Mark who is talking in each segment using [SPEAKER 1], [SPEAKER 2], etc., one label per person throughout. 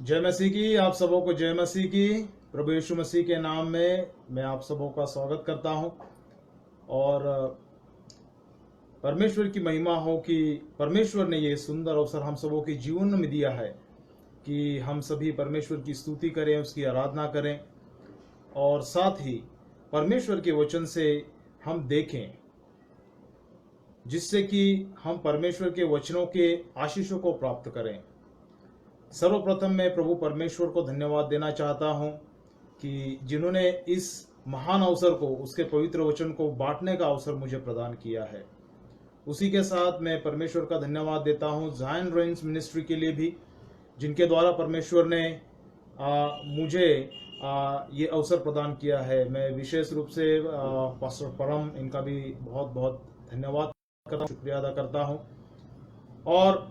[SPEAKER 1] जय मसीह की। आप सबों को जय मसीह की। प्रभु यीशु मसीह के नाम में मैं आप सबों का स्वागत करता हूं और परमेश्वर की महिमा हो कि परमेश्वर ने ये सुंदर अवसर हम सबों के जीवन में दिया है कि हम सभी परमेश्वर की स्तुति करें, उसकी आराधना करें और साथ ही परमेश्वर के वचन से हम देखें, जिससे कि हम परमेश्वर के वचनों के आशीषों को प्राप्त करें। सर्वप्रथम मैं प्रभु परमेश्वर को धन्यवाद देना चाहता हूं कि जिन्होंने इस महान अवसर को, उसके पवित्र वचन को बांटने का अवसर मुझे प्रदान किया है। उसी के साथ मैं परमेश्वर का धन्यवाद देता हूं ज़ायन रेंज मिनिस्ट्री के लिए भी, जिनके द्वारा परमेश्वर ने मुझे ये अवसर प्रदान किया है। मैं विशेष रूप से पास्टर परम, इनका भी बहुत बहुत धन्यवाद करता हूं, शुक्रिया अदा करता हूं। और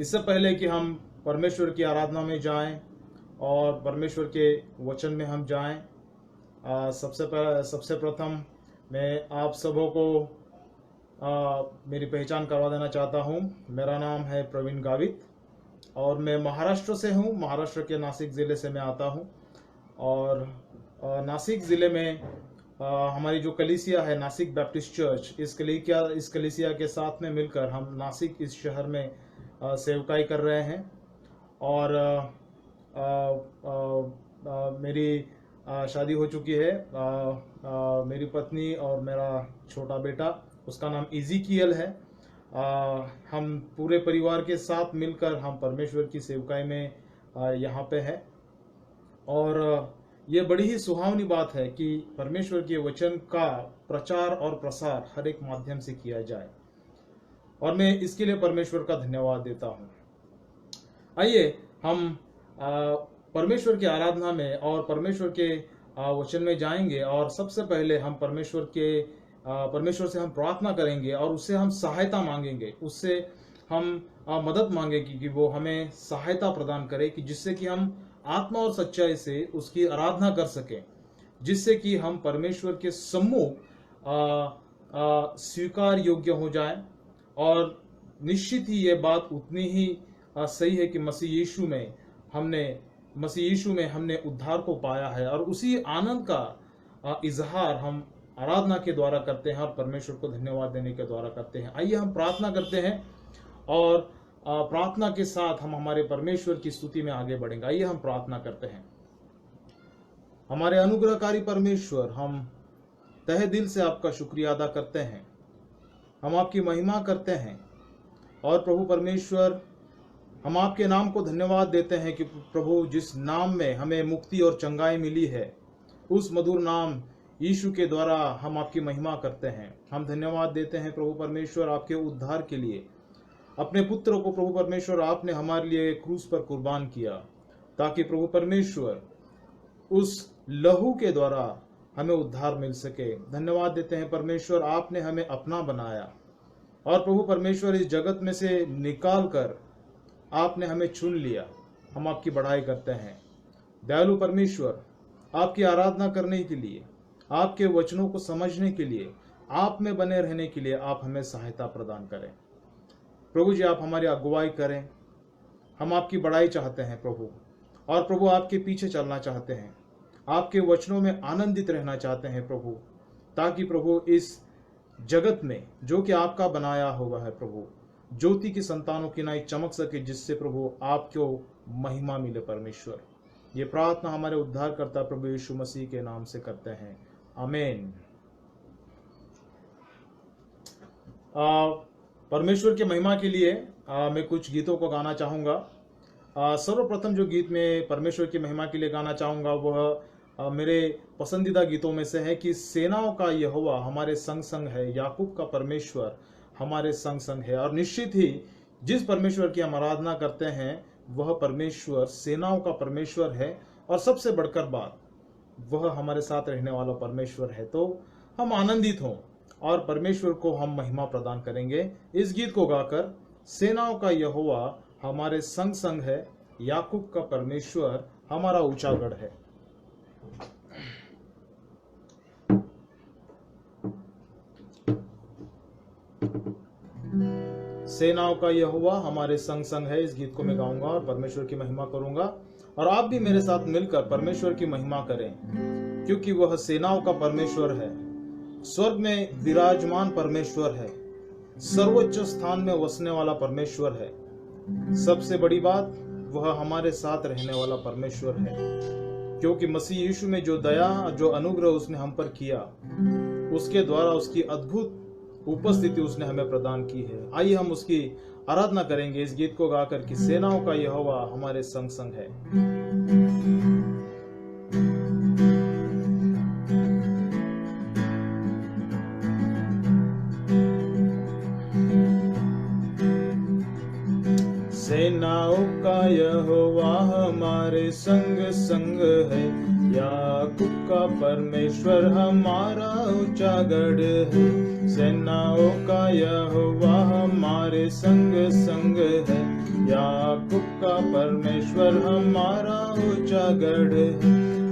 [SPEAKER 1] इससे पहले कि हम परमेश्वर की आराधना में जाएं और परमेश्वर के वचन में हम जाएं, सबसे प्रथम मैं आप सबों को मेरी पहचान करवा देना चाहता हूं। मेरा नाम है प्रवीण गावित और मैं महाराष्ट्र से हूं। महाराष्ट्र के नासिक ज़िले से मैं आता हूं और नासिक ज़िले में हमारी जो कलीसिया है, नासिक बैप्टिस्ट चर्च, इस कलीसिया के साथ में मिलकर हम नासिक इस शहर में सेवकाई कर रहे हैं। और मेरी शादी हो चुकी है। मेरी पत्नी और मेरा छोटा बेटा, उसका नाम इज़ीकियल है। हम पूरे परिवार के साथ मिलकर हम परमेश्वर की सेवकाई में यहाँ पे है। और ये बड़ी ही सुहावनी बात है कि परमेश्वर के वचन का प्रचार और प्रसार हर एक माध्यम से किया जाए, और मैं इसके लिए परमेश्वर का धन्यवाद देता हूँ। आइए हम परमेश्वर की आराधना में और परमेश्वर के वचन में जाएंगे। और सबसे पहले हम परमेश्वर से हम प्रार्थना करेंगे और उससे हम सहायता मांगेंगे, उससे हम मदद मांगेंगे कि वो हमें सहायता प्रदान करे, कि जिससे कि हम आत्मा और सच्चाई से उसकी आराधना कर सकें, जिससे कि हम परमेश्वर के सम्मुख स्वीकार योग्य हो जाए। और निश्चित ही ये बात उतनी ही सही है कि मसीह यीशु में हमने उद्धार को पाया है, और उसी आनंद का इजहार हम आराधना के द्वारा करते हैं और परमेश्वर को धन्यवाद देने के द्वारा करते हैं। आइए हम प्रार्थना करते हैं और प्रार्थना के साथ हम हमारे परमेश्वर की स्तुति में आगे बढ़ेंगे। आइए हम प्रार्थना करते हैं। हमारे अनुग्रहकारी परमेश्वर, हम तहे दिल से आपका शुक्रिया अदा करते हैं, हम आपकी महिमा करते हैं। और प्रभु परमेश्वर, हम आपके नाम को धन्यवाद देते हैं कि प्रभु, जिस नाम में हमें मुक्ति और चंगाई मिली है, उस मधुर नाम यीशु के द्वारा हम आपकी महिमा करते हैं। हम धन्यवाद देते हैं प्रभु परमेश्वर आपके उद्धार के लिए। अपने पुत्र को प्रभु परमेश्वर आपने हमारे लिए क्रूस पर कुर्बान किया, ताकि प्रभु परमेश्वर उस लहू के द्वारा हमें उद्धार मिल सके। धन्यवाद देते हैं परमेश्वर, आपने हमें अपना बनाया, और प्रभु परमेश्वर इस जगत में से निकाल कर आपने हमें चुन लिया। हम आपकी बढ़ाई करते हैं। दयालु परमेश्वर, आपकी आराधना करने के लिए, आपके वचनों को समझने के लिए, आप में बने रहने के लिए आप हमें सहायता प्रदान करें। प्रभु जी, आप हमारी अगुवाई करें। हम आपकी बढ़ाई चाहते हैं प्रभु, और प्रभु आपके पीछे चलना चाहते हैं, आपके वचनों में आनंदित रहना चाहते हैं प्रभु, ताकि प्रभु इस जगत में जो कि आपका बनाया हुआ है प्रभु, ज्योति की संतानों की नाई चमक सके, जिससे प्रभु आपको महिमा मिले। परमेश्वर, ये प्रार्थना हमारे उद्धारकर्ता प्रभु यीशु मसीह के नाम से करते हैं, आमीन। परमेश्वर की महिमा के लिए मैं कुछ गीतों को गाना चाहूँगा। सर्वप्रथम जो गीत मैं परमेश्वर की महिमा के लिए गाना चाहूँगा वह मेरे पसंदीदा गीतों में से है कि सेनाओं का यहोवा हमारे संग संग है, याकूब का परमेश्वर हमारे संग संग है। और निश्चित ही जिस परमेश्वर की हम आराधना करते हैं वह परमेश्वर सेनाओं का परमेश्वर है, और सबसे बढ़कर बात, वह हमारे साथ रहने वाला परमेश्वर है। तो हम आनंदित हों और परमेश्वर को हम महिमा प्रदान करेंगे इस गीत को गाकर। सेनाओं का यहोवा हमारे संग संग है, याकूब का परमेश्वर हमारा ऊंचा गढ़ है। सेनाओं का यहोवा हमारे संग संग है। इस गीत को मैं गाऊंगा और परमेश्वर की महिमा करूंगा, और आप भी मेरे साथ मिलकर परमेश्वर की महिमा करें, क्योंकि वह सेनाओं का परमेश्वर है, स्वर्ग में विराजमान परमेश्वर है, सर्वोच्च स्थान में वसने वाला परमेश्वर है। सबसे बड़ी बात, वह हमारे साथ रहने वाला परमेश्वर है, क्योंकि मसीह यीशु में जो दया, जो अनुग्रह उसने हम पर किया, उसके द्वारा उसकी अद्भुत उपस्थिति उसने हमें प्रदान की है। आइए हम उसकी आराधना करेंगे इस गीत को गाकर कि सेनाओं का यहोवा हमारे संग संग है। सेनाओं का यहोवा हमारे संग संग है, याकूब का परमेश्वर हमारा ऊंचा गढ़ है। सेनाओं का यहोवा हमारे संग संग है, याकूब का परमेश्वर हमारा ऊंचा गढ़ है।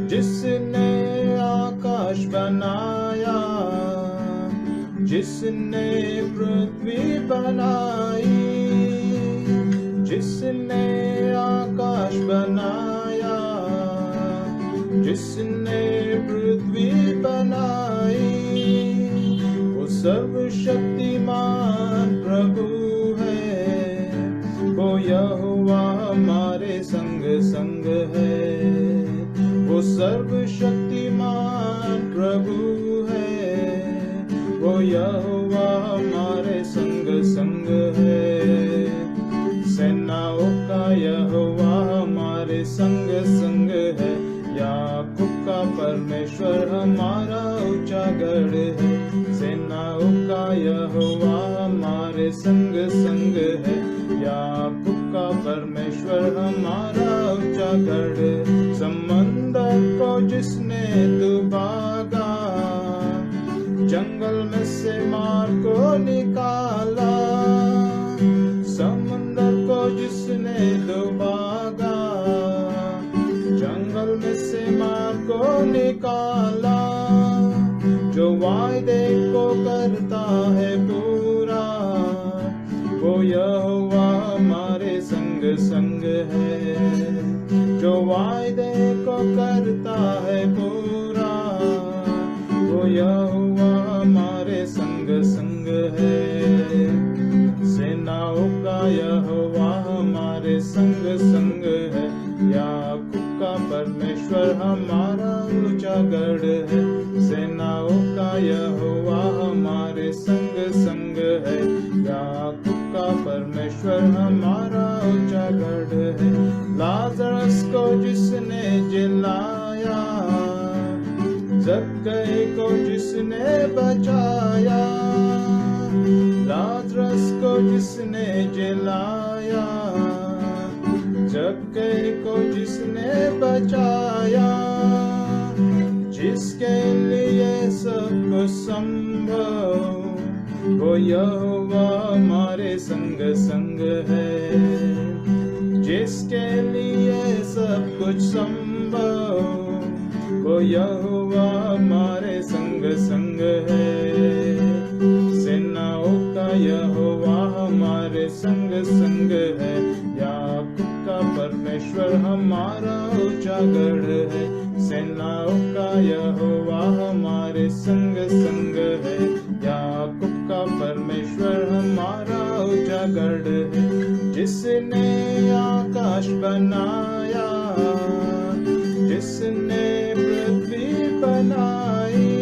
[SPEAKER 1] जिसने आकाश बनाया, जिसने पृथ्वी बनाई, जिसने आकाश बनाया, जिसने पृथ्वी बनाई, वो सर्वशक्तिमान प्रभु है, वो यहोवा हमारे संग संग है। वो सर्वशक्तिमान प्रभु है, वो यहोवा हमारे संग संग है। सेनाओं का यहोवा हमारे संग संग है, याकूब का परमेश्वर हमारा ऊंचा गढ़ है। सेनाओं का यहोवा हमारे संग संग है, याकूब का परमेश्वर हमारा ऊंचा गढ़ है। समंदर को जिसने डुबागा, जंगल में से मार को निकाला, समंदर को जिसने डुबागा, जंगल में से मार को निकाला, जो वायदे को करता है पूरा, वो यहोवा हमारे संग संग है। जो वायदे को करता है पूरा, वो यहोवा हमारे संग संग है। सेनाओं का यहोवा हमारे संग संग है, याकूब का परमेश्वर हमारा ऊंचा गढ़ है। सेनाओं का यहोवा हमारे संग संग है, याकूब का परमेश्वर हमारा ऊंचा गढ़ है। लाजरस को जिसने जिलाया, जक्कई को जिसने बचाया, लाजरस को जिसने जिलाया, जक्कई को जिसने बचाया, जिसके लिए सब कुछ संभव, वो यहोवा हमारे संग संग है। जिसके लिए सब कुछ संभव, वो यहोवा हमारे संग संग है। सेनाओं का यहोवा हमारे संग संग है, याकूब का परमेश्वर हमारा ऊंचा गढ़ है। सेनाओं का यहोवा हमारे संग संग है, याकूब का परमेश्वर हमारा ऊंचा गढ़ है। जिसने आकाश बनाया, जिसने पृथ्वी बनाई,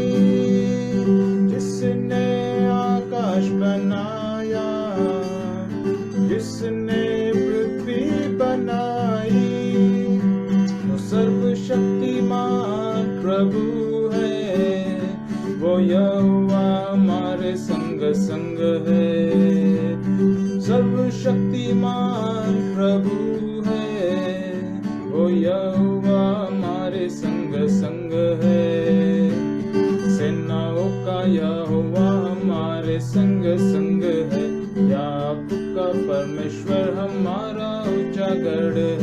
[SPEAKER 1] जिसने आकाश बनाया, जिसने पृथ्वी बनाई, वो सर्वशक्तिमान प्रभु है, वो यहोवा हमारे संग संग है। सर्वशक्तिमान प्रभु है, वो यहोवा हमारे संग संग है। सेनाओं का यहोवा हमारे संग संग है, याकूब का परमेश्वर हमारा ऊंचा गढ़ है।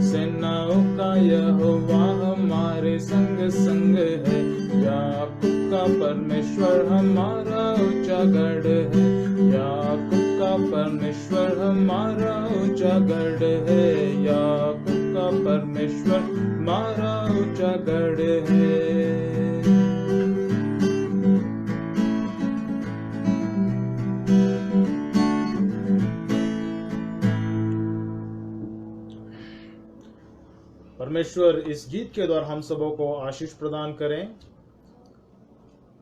[SPEAKER 1] सेनाओं का यहोवा हमारे संग संग है, याकूब का परमेश्वर हमारा ऊंचा गढ़ है। याकूब का परमेश्वर ऊंचा गढ़ है, याकूब का परमेश्वर हमारा ऊंचा गढ़ है। परमेश्वर इस गीत के द्वारा हम सबों को आशीष प्रदान करें।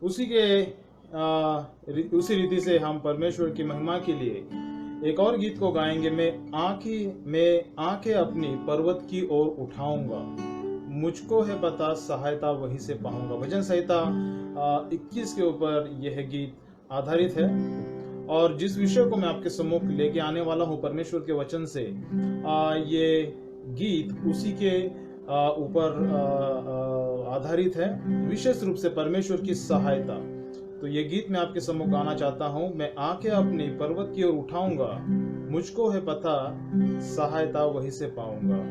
[SPEAKER 1] उसी रीति से हम परमेश्वर की महिमा के लिए एक और गीत को गाएंगे। मैं आंखें अपनी पर्वत की ओर उठाऊंगा, मुझको है पता सहायता वहीं से पाऊंगा। भजन संहिता 21 के ऊपर यह गीत आधारित है और जिस विषय को मैं आपके सम्मुख लेके आने वाला हूं परमेश्वर के वचन से, ये गीत उसी के ऊपर आधारित है, विशेष रूप से परमेश्वर की सहायता। तो ये गीत मैं आपके सम्मुख गाना चाहता हूं। मैं आंखें अपनी पर्वत की ओर उठाऊंगा, मुझको है पता सहायता वहीं से पाऊंगा।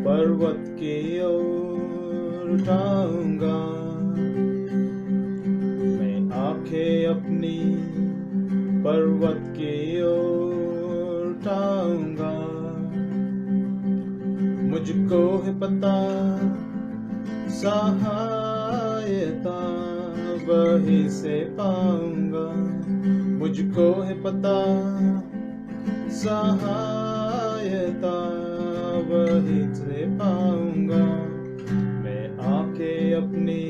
[SPEAKER 1] पर्वत की ओर उठाऊंगा, मैं आंखें अपनी पर्वत की ओर उठाऊंगा, मुझको है पता सहायता वहीं से पाऊंगा, मुझको है पता सहायता वहीं से पाऊंगा। मैं आंखें अपनी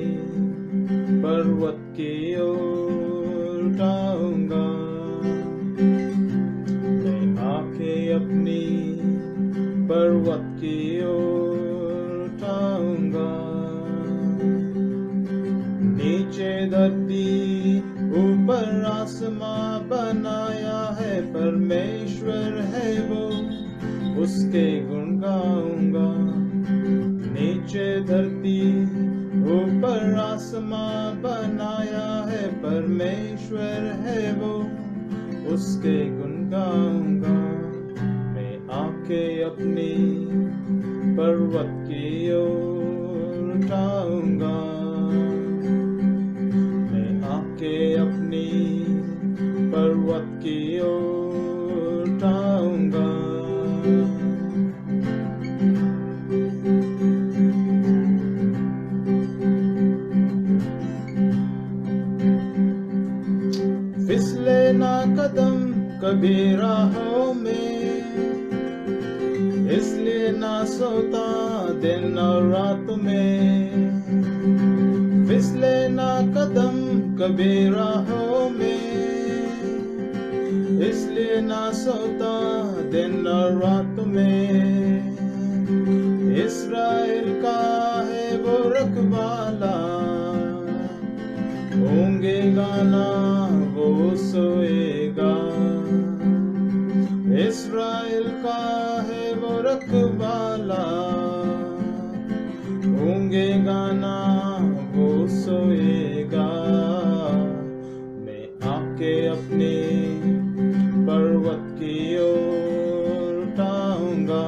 [SPEAKER 1] पर्वत की ओर उठाऊंगा, मैं आंखें अपनी पर्वत की ओर उठाऊंगा। नीचे धरती ऊपर आसमां बनाया है, परमेश्वर है वो उसके गुण गाऊंगा। नीचे धरती ऊपर आसमां बनाया है, परमेश्वर है वो उसके गुण गाऊंगा। मैं आंखें अपनी पर्वत की ओर उठाऊंगा, मैं आंखें अपनी पर्वत की ओर उठाऊंगा। फिसले ना कदम कभी राहों में, इसलिए ना सोता दिन और रात में। फिसले ना कदम कभी राहों में, इसलिए ना सोता दिन और रात में। इस्राएल का है वो रखवाला, ऊँघेगा ना वो सोएगा। इस्राएल का है वो रखवाला, ऊँघेगा ना वो सोएगा। मैं आंखें अपनी पर्वत की ओर उठाऊंगा,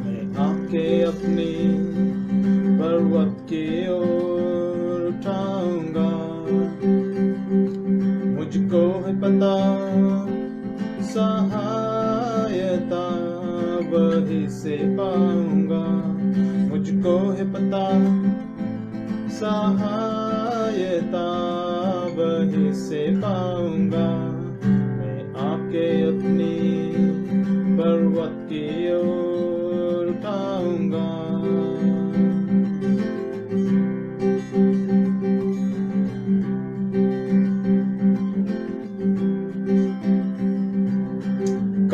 [SPEAKER 1] मैं आंखें अपनी पर्वत की ओर उठाऊंगा। मुझको है पता सहायता वहीं से पाऊंगा, मुझको है पता सहायता वहीं से पाऊंगा। मैं आंखें अपनी पर्वत की ओर उठाऊंगा।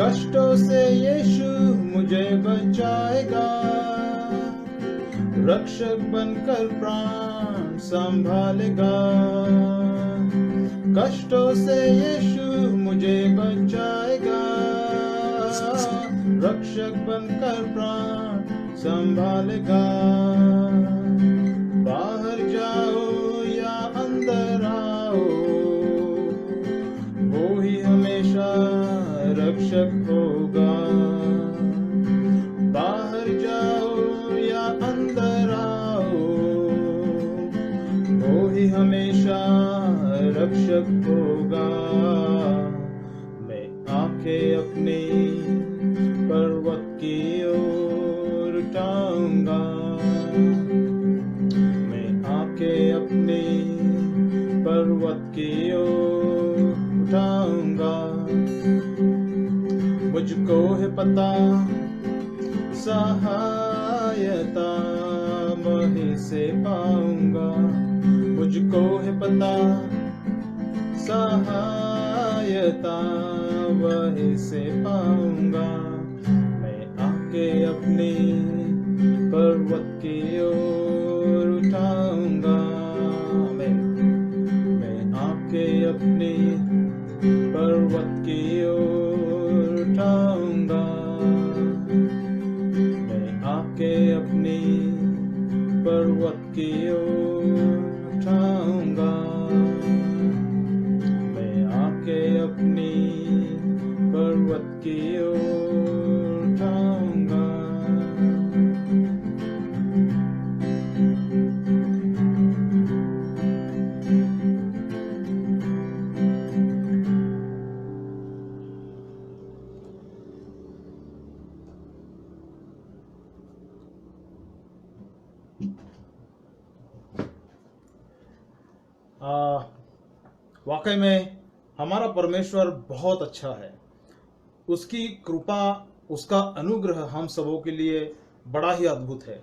[SPEAKER 1] कष्टों से यीशु मुझे बचाएगा, रक्षक बनकर प्राण संभालेगा। कष्टों से यीशु मुझे बचाएगा, रक्षक बनकर प्राण संभालेगा। बाहर जाओ या अंदर आओ, वो ही हमेशा रक्षक होगा। बाहर जाओ या अंदर आओ, वो ही हमेशा रक्षक होगा। मैं आंखें अपनी पर्वत की ओर उठाऊंगा, मैं आंखें अपनी पर्वत की ओर उठाऊंगा। मुझको है पता सहायता वहीं से पाऊंगा, मुझको है पता सहायता वहीं से पाऊंगा। मैं आके अपनी पर्वत की ओर उठाऊंगा, मैं आके अपनी पर्वत की ओर उठाऊंगा, मैं आके अपनी पर्वत की ओर उठाऊंगा, मैं आके अपनी पर्वत की ओर उठाऊंगा। वाकई में हमारा परमेश्वर बहुत अच्छा है। उसकी कृपा, उसका अनुग्रह हम सबों के लिए बड़ा ही अद्भुत है।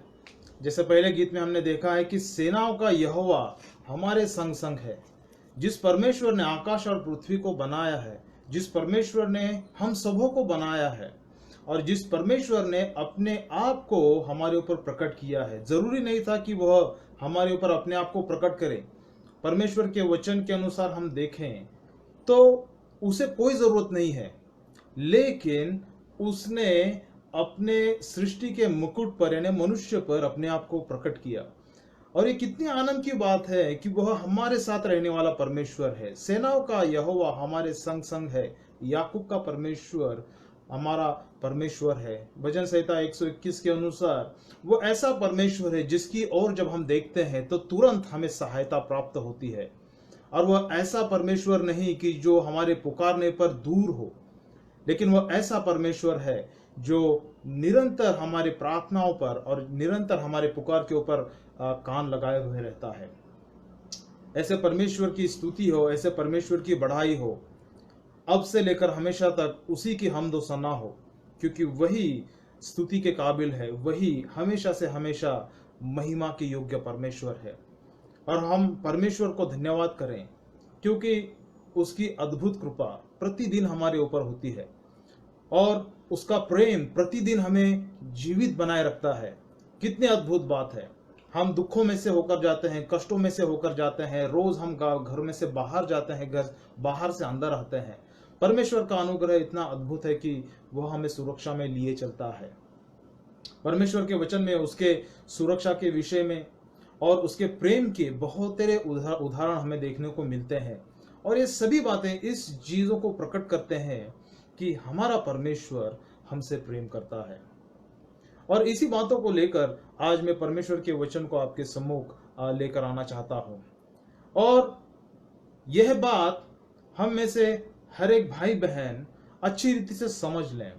[SPEAKER 1] जैसे पहले गीत में हमने देखा है कि सेनाओं का यहोवा हमारे संग संग है। जिस परमेश्वर ने आकाश और पृथ्वी को बनाया है, जिस परमेश्वर ने हम सबों को बनाया है, और जिस परमेश्वर ने अपने आप को हमारे ऊपर प्रकट किया है। जरूरी नहीं था कि वह हमारे ऊपर अपने आप को प्रकट करे। परमेश्वर के वचन के अनुसार हम देखें तो उसे कोई जरूरत नहीं है, लेकिन उसने अपने सृष्टि के मुकुट पर यानी मनुष्य पर अपने आप को प्रकट किया। और ये कितनी आनंद की बात है कि वह हमारे साथ रहने वाला परमेश्वर है। सेनाओं का यहोवा हमारे संग संग है। याकूब का परमेश्वर हमारा परमेश्वर है। भजन संहिता 121 के अनुसार वो ऐसा परमेश्वर है जिसकी ओर जब हम देखते हैं तो तुरंत हमें सहायता प्राप्त होती है। और वह ऐसा परमेश्वर नहीं कि जो हमारे पुकारने पर दूर हो, लेकिन वह ऐसा परमेश्वर है जो निरंतर हमारे प्रार्थनाओं पर और निरंतर हमारे पुकार के ऊपर कान लगाए हुए रहता है। ऐसे परमेश्वर की स्तुति हो, ऐसे परमेश्वर की बढ़ाई हो, अब से लेकर हमेशा तक उसी की हमदो सना हो, क्योंकि वही स्तुति के काबिल है, वही हमेशा से हमेशा महिमा के योग्य परमेश्वर है। और हम परमेश्वर को धन्यवाद करें क्योंकि उसकी अद्भुत कृपा प्रतिदिन हमारे ऊपर होती है और उसका प्रेम प्रतिदिन हमें जीवित बनाए रखता है। कितनी अद्भुत बात है। हम दुखों में से होकर जाते हैं, कष्टों में से होकर जाते हैं, रोज हम घर में से बाहर जाते हैं, घर बाहर से अंदर आते हैं। परमेश्वर का अनुग्रह इतना अद्भुत है कि वह हमें सुरक्षा में लिए चलता है। परमेश्वर के वचन में उसके सुरक्षा के विषय में और उसके प्रेम के बहुत तेरे उदाहरण हमें देखने को मिलते हैं। और ये सभी बातें इस चीजों को प्रकट करते हैं कि हमारा परमेश्वर हमसे प्रेम करता है। और इसी बातों को लेकर आज मैं परमेश्वर के वचन को आपके सम्मुख लेकर आना चाहता हूं। और यह बात हम में से हर एक भाई बहन अच्छी रीति से समझ लें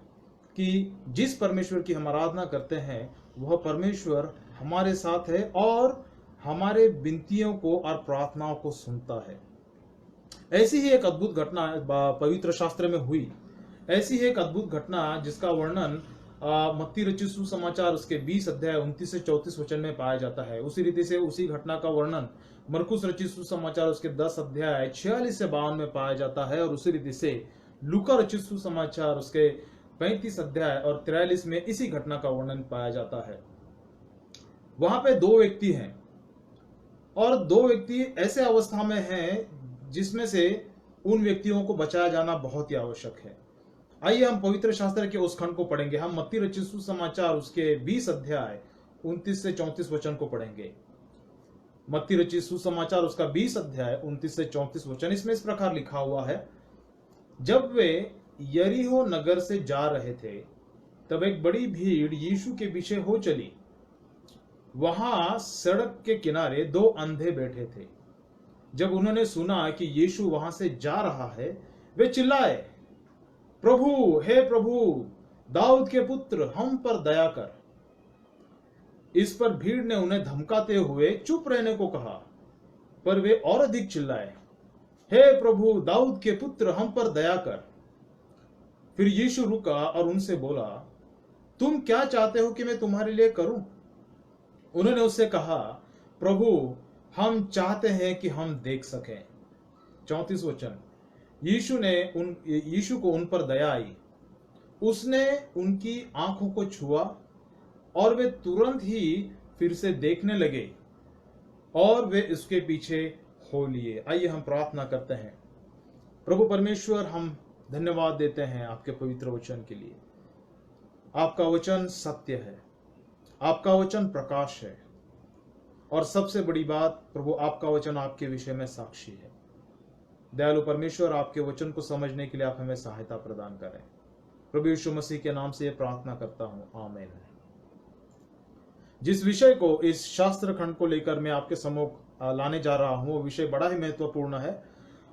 [SPEAKER 1] कि जिस परमेश्वर की हम आराधना करते हैं वह परमेश्वर हमारे साथ है और हमारे विनतियों को और प्रार्थनाओं को सुनता है। ऐसी ही एक अद्भुत घटना पवित्र शास्त्र में हुई। ऐसी ही एक अद्भुत घटना जिसका वर्णन मत्ती रचित सुसमाचार उसके 20 अध्याय 29 से 34 वचन में पाया जाता है। उसी रीति से उसी घटना का वर्णन मरकुस रचित सुसमाचार उसके 10 अध्याय 46 से 52 में पाया जाता है। और उसी रीति से लूका रचित सुसमाचार उसके 35 अध्याय और 43 में इसी घटना का वर्णन पाया जाता है। वहां पे दो व्यक्ति हैं और दो व्यक्ति ऐसे अवस्था में हैं जिसमें से उन व्यक्तियों को बचाया जाना बहुत ही आवश्यक है। आइए हम पवित्र शास्त्र के उस खंड को पढ़ेंगे। हम मत्ती रचित सुसमाचार उसके 20 अध्याय 29 से 34 वचन को पढ़ेंगे। मत्ती रचित सुसमाचार उसका 20 अध्याय 29 से 34 वचन। इसमें इस प्रकार लिखा हुआ है, जब वे यरीहो नगर से जा रहे थे तब एक बड़ी भीड़ यीशु के पीछे हो चली। वहां सड़क के किनारे 2 अंधे बैठे थे। जब उन्होंने सुना कि यीशु वहां से जा रहा है, वे चिल्लाए, प्रभु, हे प्रभु, दाऊद के पुत्र, हम पर दया कर। इस पर भीड़ ने उन्हें धमकाते हुए चुप रहने को कहा, पर वे और अधिक चिल्लाए, हे प्रभु, दाऊद के पुत्र, हम पर दया कर। फिर यीशु रुका और उनसे बोला, तुम क्या चाहते हो कि मैं तुम्हारे लिए करूं? उन्होंने उससे कहा, प्रभु, हम चाहते हैं कि हम देख सकें। 34 वचन। यीशु को उन पर दया आई। उसने उनकी आंखों को छुआ और वे तुरंत ही फिर से देखने लगे और वे इसके पीछे हो लिए। आइए हम प्रार्थना करते हैं। प्रभु परमेश्वर, हम धन्यवाद देते हैं आपके पवित्र वचन के लिए। आपका वचन सत्य है, आपका वचन प्रकाश है, और सबसे बड़ी बात प्रभु, आपका वचन आपके विषय में साक्षी है। दयालु परमेश्वर, आपके वचन को समझने के लिए आप हमें सहायता प्रदान करें। प्रभु यीशु मसीह के नाम से यह प्रार्थना करता हूं, आमीन। जिस विषय को, इस शास्त्र खंड को लेकर मैं आपके सम्मुख लाने जा रहा हूं, वो विषय बड़ा ही महत्वपूर्ण है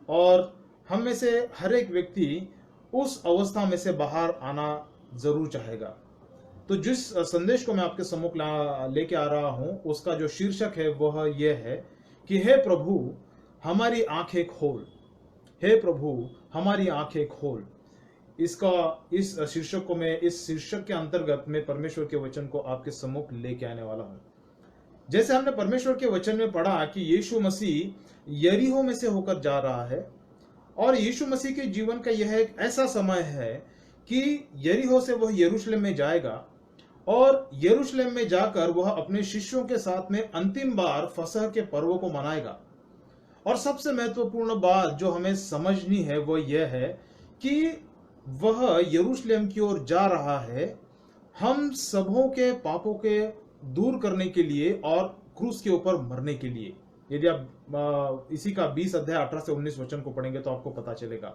[SPEAKER 1] और हम में से हर एक व्यक्ति उस अवस्था में से बाहर आना जरूर चाहेगा। तो जिस संदेश को मैं आपके सम्मुख लेके आ रहा हूं, उसका जो शीर्षक है वह यह है कि हे प्रभु, हमारी आंखें खोल। हे प्रभु, हमारी आंखें खोल। इस शीर्षक को मैं, इस शीर्षक के अंतर्गत मैं परमेश्वर के वचन को आपके सम्मुख लेके आने वाला हूं। जैसे हमने परमेश्वर के वचन में पढ़ा कि यीशु मसीह यरीहो में से होकर जा रहा है, और यीशु मसीह के जीवन का यह एक ऐसा समय है कि यरीहो से वह यरूशलेम में जाएगा, और यरूशलेम में जाकर वह अपने शिष्यों के साथ में अंतिम बार फसह के पर्व को मनाएगा। और सबसे महत्वपूर्ण बात जो हमें समझनी है वह यह है कि वह यरूशलेम की ओर जा रहा है हम सबों के पापों के दूर करने के लिए और क्रूस के ऊपर मरने के लिए। यदि आप इसी का 20 अध्याय 18 से 19 वचन को पढ़ेंगे तो आपको पता चलेगा।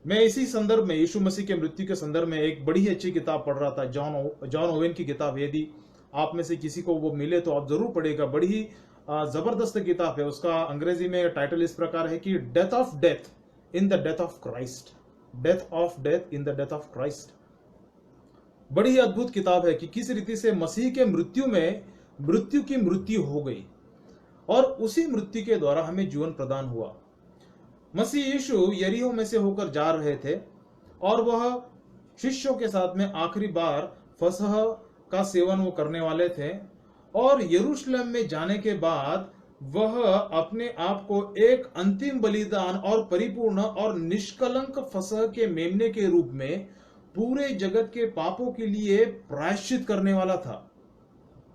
[SPEAKER 1] मैं इसी संदर्भ में, यीशु मसीह के मृत्यु के संदर्भ में एक बड़ी ही अच्छी किताब पढ़ रहा था, जॉन ओवेन की किताब। यदि आप में से किसी को वो मिले तो आप जरूर पढ़ेगा। बड़ी ही जबरदस्त किताब है। उसका अंग्रेजी में टाइटल इस प्रकार है कि death of death in the death of Christ. Death of death in the death of Christ. बड़ी ही अद्भुत किताब है कि किस रीति से मसीह के मृत्यु में मृत्यु की मृत्यु हो गई और उसी मृत्यु के द्वारा हमें जीवन प्रदान हुआ। मसीह यीशु यरीहो में से होकर जा रहे थे और वह शिष्यों के साथ में आखिरी बार फसह का सेवन वो करने वाले थे, और यरूशलेम में जाने के बाद वह अपने आप को एक अंतिम बलिदान और परिपूर्ण और निष्कलंक फसह के मेमने के रूप में पूरे जगत के पापों के लिए प्रायश्चित करने वाला था।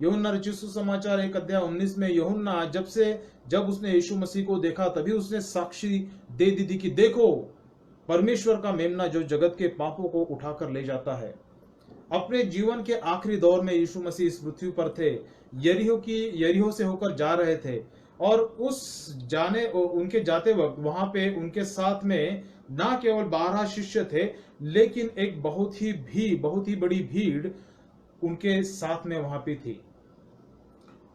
[SPEAKER 1] यूहन्ना रचित सुसमाचार 1 अध्याय 19 में यूहन्ना जब उसने यीशु मसीह को देखा तभी उसने साक्षी दे दी थी कि देखो परमेश्वर का मेमना जो जगत के पापों को उठाकर ले जाता है। अपने जीवन के आखिरी दौर में यीशु मसीह इस पृथ्वी पर थे, यरीहो से होकर जा रहे थे, और उनके जाते वक्त वहां पे उनके साथ में ना केवल 12 शिष्य थे, लेकिन एक बहुत ही बड़ी भीड़ उनके साथ में वहां पे थी।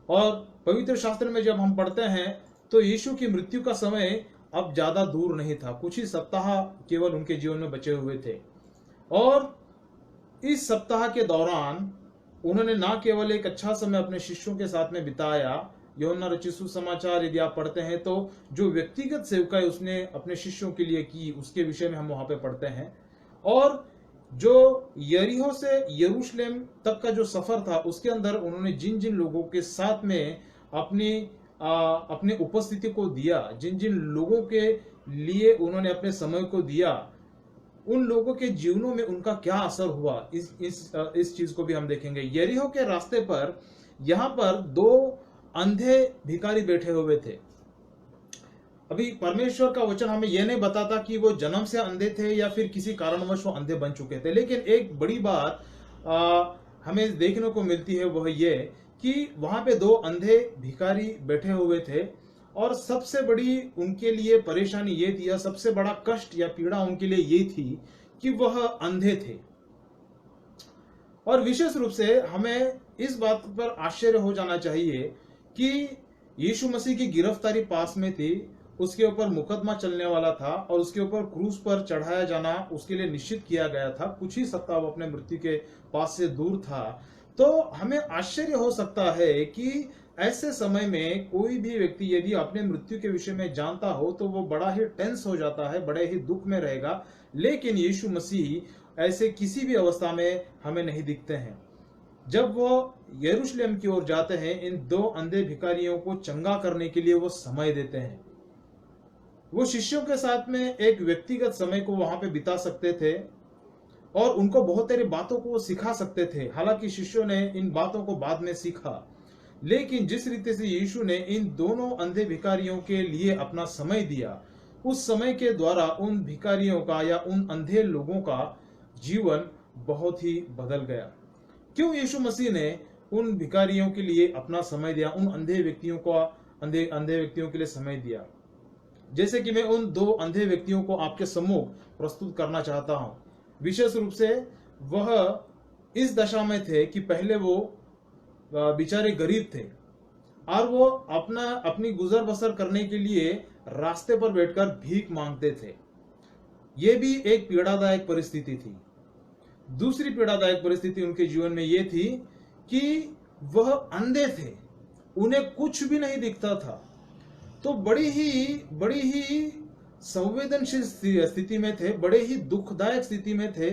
[SPEAKER 1] और पवित्र शास्त्र में जब हम पढ़ते हैं तो यीशु की मृत्यु का समय अब ज्यादा दूर नहीं था। कुछ ही सप्ताह केवल उनके जीवन में बचे हुए थे, और इस सप्ताह के दौरान उन्होंने ना केवल एक अच्छा समय अपने शिष्यों के साथ में बिताया। यूहन्ना रचित सुसमाचार यदि आप पढ़ते हैं तो जो व्यक्तिगत सेवकाई उसने अपने शिष्यों के लिए की उसके विषय में हम वहां पे पढ़ते हैं, और जो यरीहो से यरूशलेम तक का जो सफर था उसके अंदर उन्होंने जिन जिन लोगों के साथ में अपनी उपस्थिति को दिया, जिन जिन लोगों के लिए उन्होंने अपने समय को दिया, उन लोगों के जीवनों में उनका क्या असर हुआ, इस चीज को भी हम देखेंगे। यरीहो के रास्ते पर यहाँ पर 2 अंधे भिखारी बैठे हुए थे। अभी परमेश्वर का वचन हमें यह नहीं बताता कि वो जन्म से अंधे थे या फिर किसी कारणवश वो अंधे बन चुके थे, लेकिन एक बड़ी बात हमें देखने को मिलती है, वह ये कि वहां पे दो अंधे भिखारी बैठे हुए थे और सबसे बड़ी उनके लिए परेशानी ये थी, या सबसे बड़ा कष्ट या पीड़ा उनके लिए ये थी कि वह अंधे थे। और विशेष रूप से हमें इस बात पर आश्चर्य हो जाना चाहिए कि यीशु मसीह की गिरफ्तारी पास में थी, उसके ऊपर मुकदमा चलने वाला था और उसके ऊपर क्रूस पर चढ़ाया जाना उसके लिए निश्चित किया गया था। कुछ ही सप्ताह वो अपने मृत्यु के पास से दूर था। तो हमें आश्चर्य हो सकता है कि ऐसे समय में कोई भी व्यक्ति यदि अपने मृत्यु के विषय में जानता हो तो वो बड़ा ही टेंस हो जाता है, बड़े ही दुख में रहेगा। लेकिन यीशु मसीह ऐसे किसी भी अवस्था में हमें नहीं दिखते हैं। जब वो यरूशलेम की ओर जाते हैं, इन दो अंधे भिखारियों को चंगा करने के लिए वो समय देते हैं। वो शिष्यों के साथ में एक व्यक्तिगत समय को वहां पे बिता सकते थे और उनको बहुत सारी बातों को सिखा सकते थे। हालांकि शिष्यों ने इन बातों को बाद में सीखा, लेकिन जिस रीति से यीशु ने इन दोनों अंधे भिखारियों के लिए अपना समय दिया, उस समय के द्वारा उन भिखारियों का या उन अंधे लोगों का जीवन बहुत ही बदल गया। क्यों यीशु मसीह ने उन भिखारियों के लिए अपना समय दिया, उन अंधे व्यक्तियों को अंधे व्यक्तियों के लिए समय दिया? जैसे कि मैं उन दो अंधे व्यक्तियों को आपके सम्मुख प्रस्तुत करना चाहता हूं। विशेष रूप से वह इस दशा में थे कि पहले वो बेचारे गरीब थे और वो अपनी गुजर बसर करने के लिए रास्ते पर बैठकर भीख मांगते थे। ये भी एक पीड़ादायक परिस्थिति थी। दूसरी पीड़ादायक परिस्थिति उनके जीवन में ये थी कि वह अंधे थे, उन्हें कुछ भी नहीं दिखता था। तो बड़ी ही संवेदनशील स्थिति में थे, बड़े ही दुखदायक स्थिति में थे।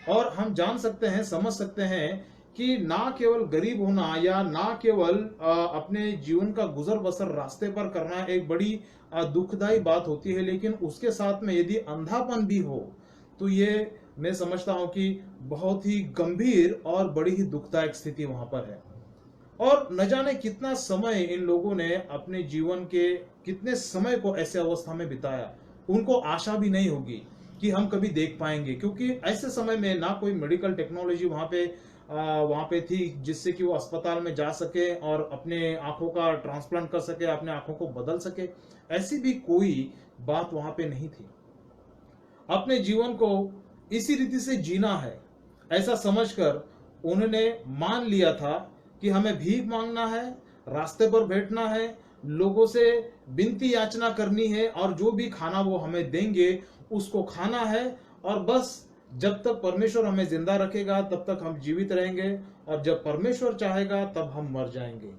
[SPEAKER 1] और हम जान सकते हैं, समझ सकते हैं कि ना केवल गरीब होना या ना केवल अपने जीवन का गुजर बसर रास्ते पर करना एक बड़ी दुखदायी बात होती है, लेकिन उसके साथ में यदि अंधापन भी हो तो ये मैं समझता हूं कि बहुत ही गंभीर और बड़ी ही दुखदायक स्थिति वहां पर है। और न जाने कितना समय इन लोगों ने अपने जीवन के कितने समय को ऐसे अवस्था में बिताया। उनको आशा भी नहीं होगी कि हम कभी देख पाएंगे, क्योंकि ऐसे समय में ना कोई मेडिकल टेक्नोलॉजी वहां पे थी जिससे कि वो अस्पताल में जा सके और अपने आंखों का ट्रांसप्लांट कर सके, अपने आंखों को बदल सके। ऐसी भी कोई बात वहां पे नहीं थी। अपने जीवन को इसी रीति से जीना है, ऐसा समझकर उन्होंने मान लिया था कि हमें भीख मांगना है, रास्ते पर बैठना है, लोगों से विनती याचना करनी है और जो भी खाना वो हमें देंगे उसको खाना है। और बस जब तक परमेश्वर हमें जिंदा रखेगा तब तक हम जीवित रहेंगे, और जब परमेश्वर चाहेगा तब हम मर जाएंगे।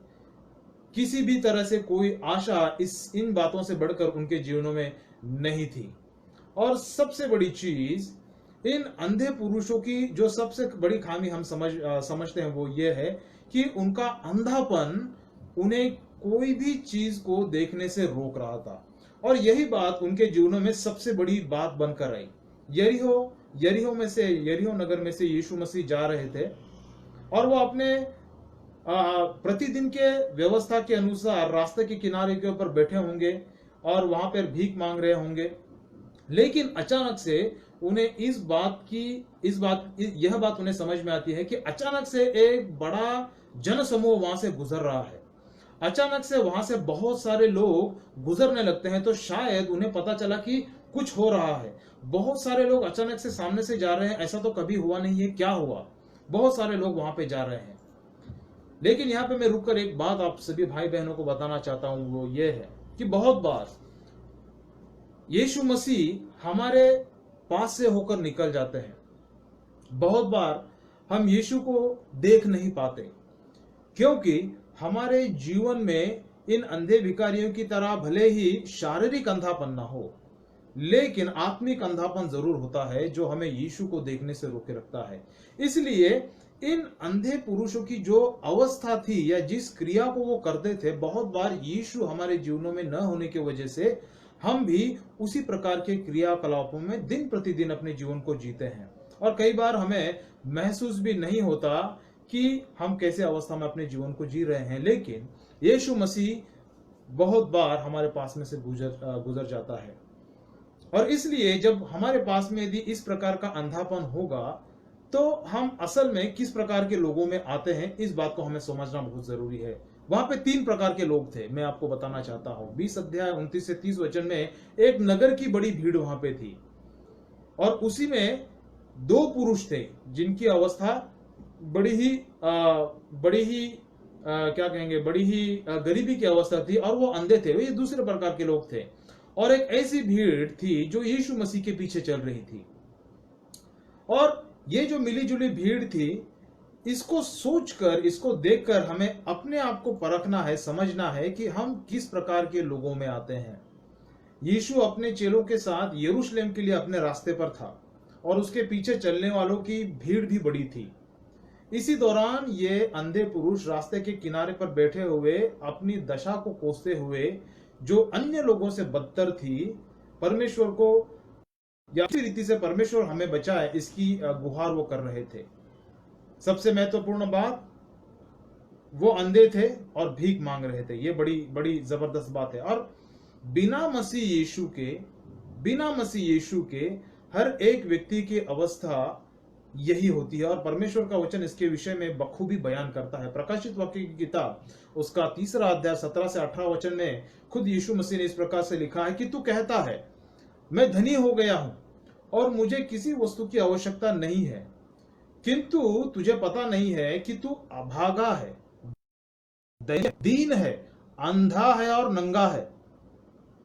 [SPEAKER 1] किसी भी तरह से कोई आशा इन बातों से बढ़कर उनके जीवनों में नहीं थी। और सबसे बड़ी चीज, इन अंधे पुरुषों की जो सबसे बड़ी खामी हम समझते हैं वो ये है कि उनका अंधापन उन्हें कोई भी चीज को देखने से रोक रहा था। और यही बात उनके जीवनों में सबसे बड़ी बात बनकर आई। यरीहो नगर में से यीशु मसीह जा रहे थे और वो अपने प्रतिदिन के व्यवस्था के अनुसार रास्ते के किनारे के ऊपर बैठे होंगे और वहां पर भीख मांग रहे होंगे। लेकिन अचानक से उन्हें यह बात उन्हें समझ में आती है कि अचानक से एक बड़ा जनसमूह वहां से गुजर रहा है। अचानक से वहां से बहुत सारे लोग गुजरने लगते हैं। तो शायद उन्हें पता चला कि कुछ हो रहा है। बहुत सारे लोग अचानक से सामने से जा रहे हैं, ऐसा तो कभी हुआ नहीं है, क्या हुआ? बहुत सारे लोग वहां पे जा रहे हैं। लेकिन यहाँ पे मैं रुककर एक बात आप सभी भाई बहनों को बताना चाहता हूं, वो ये है कि बहुत बार यीशु मसीह हमारे पास से होकर निकल जाते हैं। बहुत बार हम यीशु को देख नहीं पाते, क्योंकि हमारे जीवन में इन अंधे भिखारियों की तरह भले ही शारीरिक अंधापन ना हो, लेकिन आत्मिक अंधापन जरूर होता है जो हमें यीशु को देखने से रोके रखता है। इसलिए इन अंधे पुरुषों की जो अवस्था थी या जिस क्रिया को वो करते थे, बहुत बार यीशु हमारे जीवनों में न होने की वजह से हम भी उसी प्रकार के क्रियाकलापों में दिन प्रतिदिन अपने जीवन को जीते हैं। और कई बार हमें महसूस भी नहीं होता कि हम कैसे अवस्था में अपने जीवन को जी रहे हैं। लेकिन यीशु मसीह बहुत बार हमारे पास में से गुजर जाता है। और इसलिए जब हमारे पास में यदि इस प्रकार का अंधापन होगा तो हम असल में किस प्रकार के लोगों में आते हैं, इस बात को हमें समझना बहुत जरूरी है। वहां पे 3 प्रकार के लोग थे, मैं आपको बताना चाहता हूं। 20 अध्याय 29 से 30 वचन में एक नगर की बड़ी भीड़ वहां पे थी और उसी में 2 पुरुष थे जिनकी अवस्था बड़ी ही क्या कहेंगे, बड़ी ही गरीबी की अवस्था थी और वो अंधे थे। ये दूसरे प्रकार के लोग थे। और एक ऐसी भीड़ थी जो यीशु मसीह के पीछे चल रही थी। और ये जो मिली जुली भीड़ थी, इसको सोचकर, इसको देखकर हमें अपने आप को परखना है, समझना है कि हम किस प्रकार के लोगों में आते हैं। यीशु अपने चेलों के साथ यरूशलेम के लिए अपने रास्ते पर था और उसके पीछे चलने वालों की भीड़ भी बड़ी थी। इसी दौरान ये अंधे पुरुष रास्ते के किनारे पर बैठे हुए अपनी दशा को कोसते हुए, जो अन्य लोगों से बदतर थी, परमेश्वर को या किसी रीति से परमेश्वर हमें बचाए, इसकी गुहार वो कर रहे थे। सबसे महत्वपूर्ण बात, वो अंधे थे और भीख मांग रहे थे। ये बड़ी बड़ी जबरदस्त बात है। और बिना मसीह यीशु के हर एक व्यक्ति की अवस्था यही होती है। और परमेश्वर का वचन इसके विषय में बखूबी बयान करता है। प्रकाशित वाक्य की किताब उसका 3 अध्याय 17 से 18 वचन में खुद यीशु मसीह ने इस प्रकार से लिखा है कि तू कहता है, मैं धनी हो गया हूं और मुझे किसी वस्तु की आवश्यकता नहीं है, किंतु तुझे पता नहीं है कि तू अभागा है, दीन है, अंधा है और नंगा है।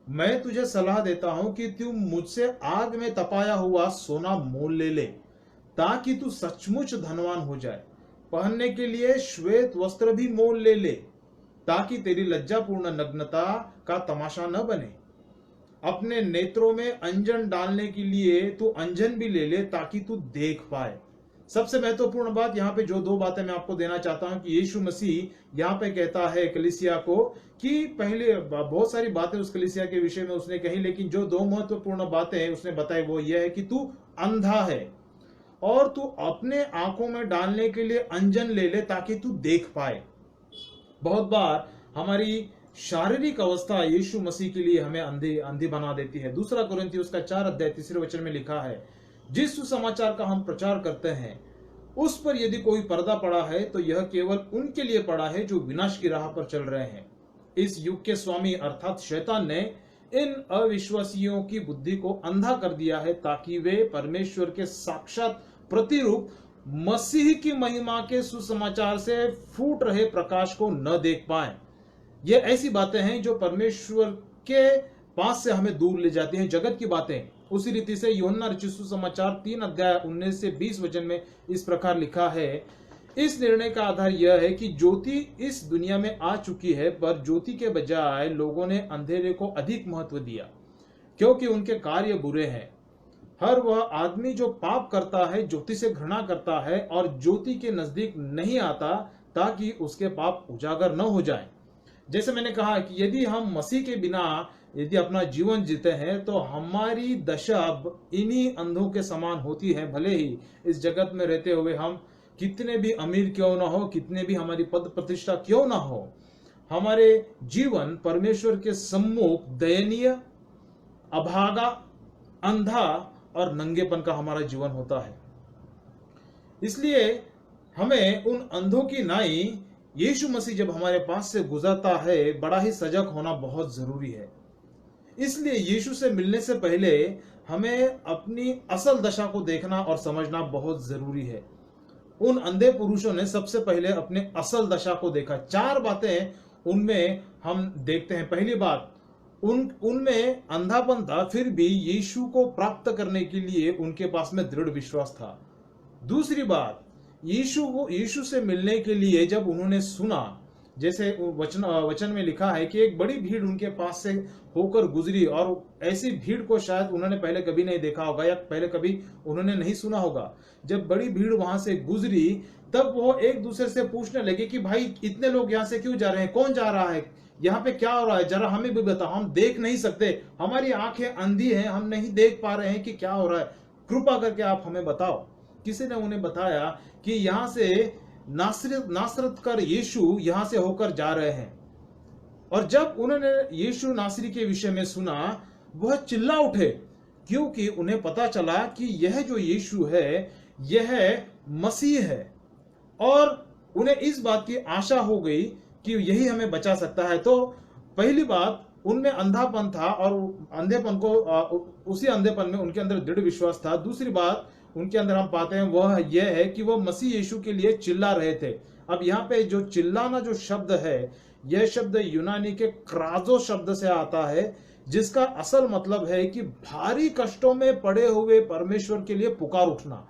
[SPEAKER 1] मैं तुझे सलाह देता हूं कि तू मुझसे आग में तपाया हुआ सोना मोल ले ले, ताकि तू सचमुच धनवान हो जाए। पहनने के लिए श्वेत वस्त्र भी मोल ले ले, ताकि तेरी लज्जापूर्ण नग्नता का तमाशा न बने। अपने नेत्रों में अंजन डालने के लिए तू अंजन भी ले ले, ताकि तू देख पाए। सबसे महत्वपूर्ण बात यहाँ पे जो 2 बातें मैं आपको देना चाहता हूं कि यीशु मसीह यहाँ पे कहता है कलीसिया को कि पहले बहुत सारी बातें उस कलीसिया के विषय में उसने कही, लेकिन जो 2 महत्वपूर्ण बातें उसने बताई वो ये है कि तू अंधा है और तू अपने आंखों में डालने के लिए अंजन ले ले, ताकि तू देख पाए। बहुत बार हमारी शारीरिक अवस्था यीशु मसीह के लिए हमें अंधी बना देती है। 2 कुरिन्थियों उसका 4 अध्याय 3 वचन में लिखा है, जिस सुसमाचार का हम प्रचार करते हैं उस पर यदि कोई पर्दा पड़ा है तो यह केवल उनके लिए पड़ा है जो विनाश की राह पर चल रहे हैं। इस युग के स्वामी अर्थात शैतान ने इन अविश्वासियों की बुद्धि को अंधा कर दिया है, ताकि वे परमेश्वर के साक्षात प्रतिरूप मसीह की महिमा के सुसमाचार से फूट रहे प्रकाश को न देख पाए। ये ऐसी बातें हैं जो परमेश्वर के पास से हमें दूर ले जाती हैं, जगत की बातें। उसी रीति से यूहन्ना रचित सुसमाचार 3 अध्याय 19 से 20 वचन में इस प्रकार लिखा है, इस निर्णय का आधार यह है कि ज्योति इस दुनिया में आ चुकी है, पर ज्योति के बजाय लोगों ने अंधेरे को अधिक महत्व दिया, क्योंकि उनके कार्य बुरे हैं। हर वह आदमी जो पाप करता है ज्योति से घृणा करता है और ज्योति के नजदीक नहीं आता, ताकि उसके पाप उजागर न हो जाए। जैसे मैंने कहा कि यदि हम मसीह के बिना यदि अपना जीवन जीते हैं तो हमारी दशा इन्हीं अंधों के समान होती है। भले ही इस जगत में रहते हुए हम कितने भी अमीर क्यों ना हो, कितने भी हमारी पद प्रतिष्ठा क्यों ना हो, हमारे जीवन परमेश्वर के सम्मुख दयनीय, अभागा, अंधा और नंगेपन का हमारा जीवन होता है। इसलिए हमें उन अंधों की नाई यीशु मसीह जब हमारे पास से गुजरता है, बड़ा ही सजग होना बहुत जरूरी है। इसलिए यीशु से मिलने से पहले हमें अपनी असल दशा को देखना और समझना बहुत जरूरी है। उन अंधे पुरुषों ने सबसे पहले अपने असल दशा को देखा। 4 बातें उनमें हम देखते हैं। पहली बात, उनमें अंधापन था, फिर भी यीशु को प्राप्त करने के लिए उनके पास में दृढ़ विश्वास था। दूसरी बात, यीशु से मिलने के लिए जब उन्होंने सुना, जैसे वचन में लिखा है कि एक बड़ी भीड़ उनके पास से होकर गुजरी, और ऐसी भीड़ को शायद उन्होंने पहले कभी नहीं देखा होगा या पहले कभी उन्होंने नहीं सुना होगा। जब बड़ी भीड़ वहां से गुजरी तब वो एक दूसरे से पूछने लगे कि भाई इतने लोग यहाँ से क्यों जा रहे हैं, कौन जा रहा है, यहाँ पे क्या हो रहा है, जरा हमें भी बताओ, हम देख नहीं सकते, हमारी आंखें अंधी हैं, हम नहीं देख पा रहे हैं कि क्या हो रहा है, कृपा करके आप हमें बताओ। किसी ने उन्हें बताया कि यहाँ से नासरत कर यीशु यहाँ से होकर जा रहे हैं। और जब उन्होंने यीशु नासरी के विषय में सुना, वह चिल्ला उठे, क्योंकि उन्हें पता चला कि यह जो यीशु है यह मसीह है। और उन्हें इस बात की आशा हो गई कि यही हमें बचा सकता है। तो पहली बात, उनमें अंधापन था और अंधेपन को उसी अंधेपन में उनके अंदर दृढ़ विश्वास था। दूसरी बात उनके अंदर हम पाते हैं वह यह है कि वह मसीह यीशु के लिए चिल्ला रहे थे। अब यहाँ पे जो चिल्लाना जो शब्द है, यह शब्द यूनानी के क्राजो शब्द से आता है, जिसका असल मतलब है कि भारी कष्टों में पड़े हुए परमेश्वर के लिए पुकार उठना।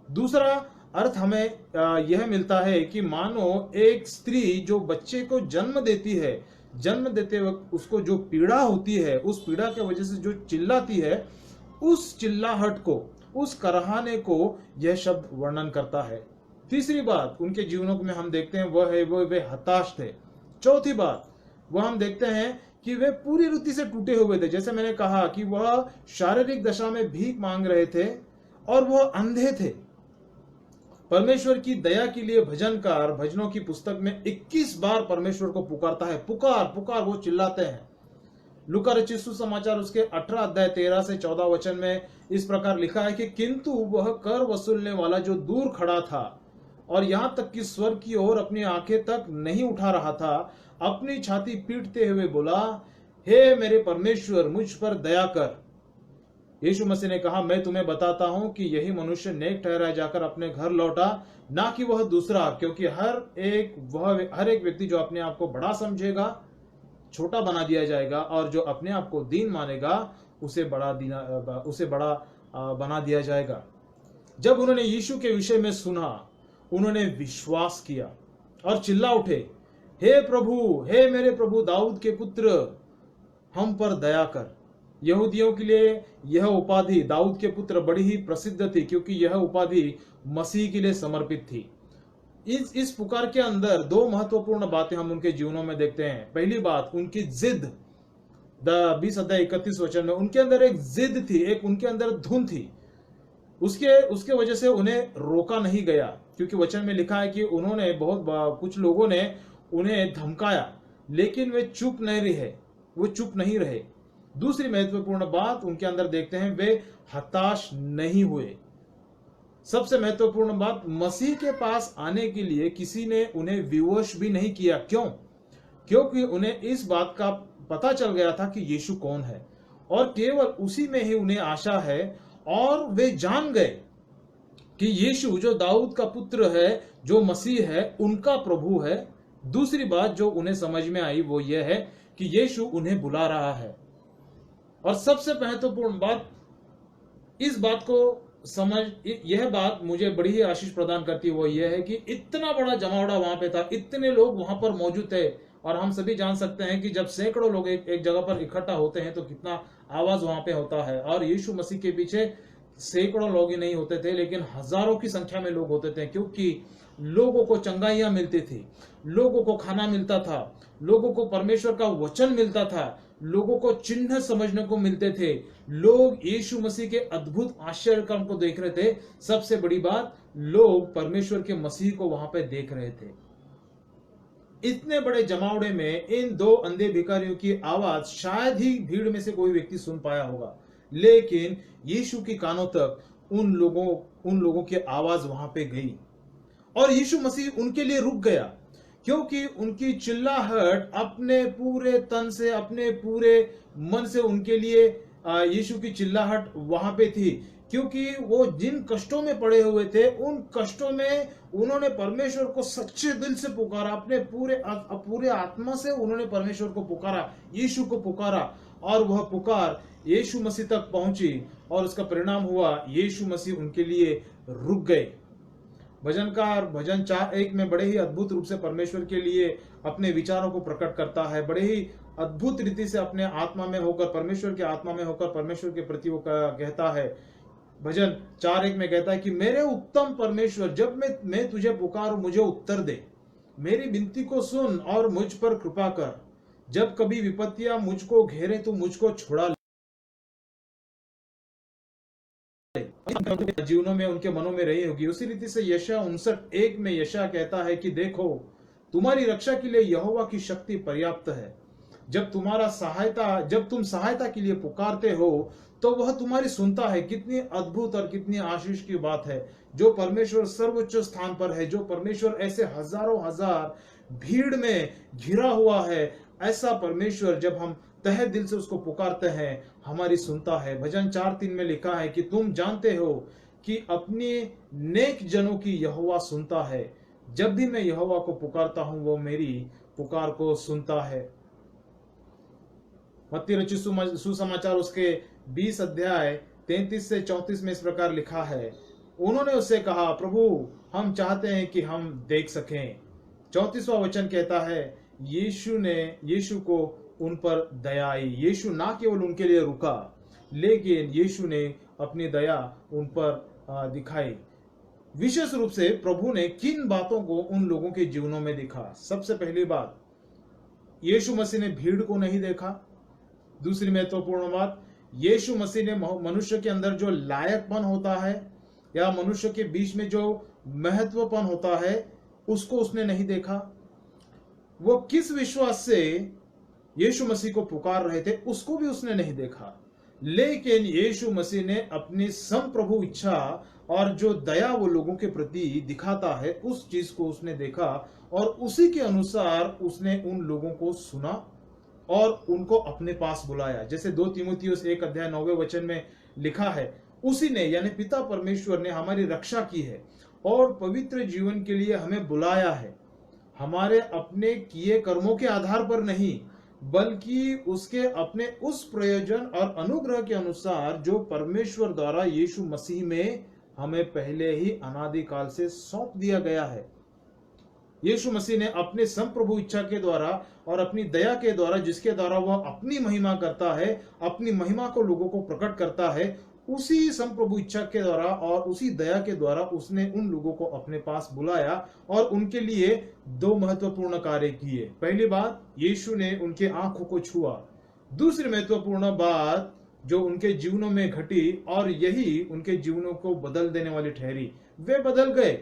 [SPEAKER 1] दूसरा अर्थ हमें यह मिलता है कि मानो एक स्त्री जो बच्चे को जन्म देती है, जन्म देते वक्त उसको जो पीड़ा होती है, उस पीड़ा के वजह से जो चिल्लाती है, उस चिल्लाहट को, उस कराहने को यह शब्द वर्णन करता है। तीसरी बात उनके जीवनों में हम देखते हैं वह है वे हताश थे। चौथी बात वह हम देखते हैं कि वे पूरी रीति से टूटे हुए थे। जैसे मैंने कहा कि वह शारीरिक दशा में भीख मांग रहे थे और वह अंधे थे। परमेश्वर की दया के लिए भजनकार भजनों की पुस्तक में 21 बार परमेश्वर को पुकारता है। पुकार पुकार वो चिल्लाते हैं। लूका रचित सुसमाचार उसके 18 अध्याय 13 से 14 वचन में इस प्रकार लिखा है कि किंतु वह कर वसूलने वाला जो दूर खड़ा था और यहां तक कि स्वर्ग की ओर अपनी आंखें तक नहीं उठा रहा था, अपनी छाती पीटते हुए बोला, हे मेरे परमेश्वर, मुझ पर दया कर। यीशु मसीह ने कहा, मैं तुम्हें बताता हूं कि यही मनुष्य नेक ठहराया जाकर अपने घर लौटा, ना कि वह दूसरा, क्योंकि हर एक व्यक्ति जो अपने आप को बड़ा समझेगा छोटा बना दिया जाएगा, और जो अपने आप को दीन मानेगा उसे बड़ा बना दिया जाएगा। जब उन्होंने यीशु के विषय में सुना, उन्होंने विश्वास किया और चिल्ला उठे, हे प्रभु, हे मेरे प्रभु दाऊद के पुत्र, हम पर दया कर। यहूदियों के लिए यह उपाधि दाऊद के पुत्र बड़ी ही प्रसिद्ध थी, क्योंकि यह उपाधि मसीह के लिए समर्पित थी। इस पुकार के अंदर दो महत्वपूर्ण बातें हम उनके जीवनों में देखते हैं। पहली बात, उनकी जिद। 20 अध्याय 31 वचन में उनके अंदर एक जिद थी, एक उनके अंदर धुन थी। उसके वजह से उन्हें रोका नहीं गया, क्योंकि वचन में लिखा है कि उन्होंने कुछ लोगों ने उन्हें धमकाया, लेकिन वे चुप नहीं रहे। दूसरी महत्वपूर्ण बात उनके अंदर देखते हैं, वे हताश नहीं हुए। सबसे महत्वपूर्ण बात, मसीह के पास आने के लिए किसी ने उन्हें विवश भी नहीं किया। क्यों? क्योंकि उन्हें इस बात का पता चल गया था कि यीशु कौन है, और केवल उसी में ही उन्हें आशा है। और वे जान गए कि यीशु जो दाऊद का पुत्र है, जो मसीह है, उनका प्रभु है। दूसरी बात जो उन्हें समझ में आई वो यह है कि यीशु उन्हें बुला रहा है। और सबसे महत्वपूर्ण बात, इस बात को यह बात मुझे बड़ी ही आशीष प्रदान करती है, वो यह है कि इतना बड़ा जमावड़ा वहां पे था, इतने लोग वहां पर मौजूद थे। और हम सभी जान सकते हैं कि जब सैकड़ों लोग एक जगह पर इकट्ठा होते हैं तो कितना आवाज वहां पे होता है। और यीशु मसीह के पीछे सैकड़ों लोग ही नहीं होते थे, लेकिन हजारों की संख्या में लोग होते थे, क्योंकि लोगों को चंगाइयां मिलती थी, लोगों को खाना मिलता था, लोगों को परमेश्वर का वचन मिलता था, लोगों को चिन्ह समझने को मिलते थे। लोग यीशु मसीह के अद्भुत आश्चर्य कर्म को देख रहे थे। सबसे बड़ी बात, लोग परमेश्वर के मसीह को वहां पे देख रहे थे। इतने बड़े जमावड़े में इन दो अंधे भिखारियों की आवाज शायद ही भीड़ में से कोई व्यक्ति सुन पाया होगा, लेकिन यीशु के कानों तक उन लोगों की आवाज वहां पे गई, और यीशु मसीह उनके लिए रुक गया, क्योंकि उनकी चिल्लाहट अपने पूरे तन से, अपने पूरे मन से उनके लिए यीशु की चिल्लाहट वहां पे थी। क्योंकि वो जिन कष्टों में पड़े हुए थे, उन कष्टों में उन्होंने परमेश्वर को सच्चे दिल से पुकारा, अपने पूरे आत्मा से उन्होंने परमेश्वर को पुकारा, यीशु को पुकारा, और वह पुकार यीशु मसीह तक पहुंची, और उसका परिणाम हुआ यीशु मसीह उनके लिए रुक गए। भजनकार भजन 4:1 में बड़े ही अद्भुत रूप से परमेश्वर के लिए अपने विचारों को प्रकट करता है। बड़े ही अद्भुत रीति से अपने आत्मा में होकर, परमेश्वर के आत्मा में होकर परमेश्वर के प्रति वो कहता है। भजन 4:1 में कहता है कि मेरे उत्तम परमेश्वर, जब मैं तुझे पुकारूं मुझे उत्तर दे, मेरी विनती को सुन और मुझ पर कृपा कर। जब कभी विपत्तियां मुझको घेरे तो मुझको छुड़ा ले। जीवनों में, उनके मनों में रही होगी। उसी रीति से यशायाह 59:1 में यशायाह कहता है कि देखो तुम्हारी रक्षा के लिए यहोवा की शक्ति पर्याप्त है। जब तुम सहायता के लिए पुकारते हो तो वह तुम्हारी सुनता है। कितनी अद्भुत और कितनी आशीष की बात है। जो परमेश्वर सर्वोच्च स्थान पर है, जो परमेश्वर ऐसे हजारों हजार भीड़ में घिरा हुआ है, ऐसा परमेश्वर जब हम तहे दिल से उसको पुकारते हैं, हमारी सुनता है। भजन 4:3 में लिखा है कि तुम जानते हो कि अपने नेक जनों की यहोवा सुनता है। जब भी मैं यहोवा को पुकारता हूं, वो मेरी पुकार को सुनता है। मत्ती रचित सुसमाचार उसके 20 अध्याय 33 से 34 में इस प्रकार लिखा है, उन्होंने उससे कहा, प्रभु हम चाहते हैं कि हम देख सकें। 34वां वचन कहता है, यीशु को उन पर दया आई। यीशु ना केवल उनके लिए रुका, लेकिन यीशु ने अपनी दया उन पर दिखाई। विशेष रूप से प्रभु ने किन बातों को उन लोगों के जीवनों में दिखा? सबसे पहली बात, यीशु मसीह ने भीड़ को नहीं देखा। दूसरी महत्वपूर्ण बात, यीशु मसीह ने मनुष्य के अंदर जो लायकपन होता है या मनुष्य के बीच में जो महत्वपन होता है, उसको उसने नहीं देखा। वो किस विश्वास से यीशु मसीह को पुकार रहे थे, उसको भी उसने नहीं देखा। लेकिन यीशु मसीह ने अपनी संप्रभु इच्छा और जो दया वो लोगों के प्रति दिखाता है, उस चीज को उसने देखा और उसी के अनुसार उसने उन लोगों को सुना और उनको अपने पास बुलाया। जैसे 2 तीमुथियुस 1 अध्याय 9वें वचन में लिखा है, उसी ने यानी पिता परमेश्वर ने हमारी रक्षा की है और पवित्र जीवन के लिए हमें बुलाया है, हमारे अपने किए कर्मों के आधार पर नहीं, बल्कि उसके अपने उस प्रयोजन और अनुग्रह के अनुसार जो परमेश्वर द्वारा यीशु मसीह में हमें पहले ही अनादि काल से सौंप दिया गया है। यीशु मसीह ने अपने संप्रभु इच्छा के द्वारा और अपनी दया के द्वारा, जिसके द्वारा वह अपनी महिमा करता है, अपनी महिमा को लोगों को प्रकट करता है, उसी संप्रभु इच्छा के द्वारा और उसी दया के द्वारा उसने उन लोगों को अपने पास बुलाया और उनके लिए 2 महत्वपूर्ण कार्य किए। पहली बात, यीशु ने उनके आंखों को छुआ। दूसरी महत्वपूर्ण बात जो उनके जीवनों में घटी और यही उनके जीवनों को बदल देने वाली ठहरी, वे बदल गए,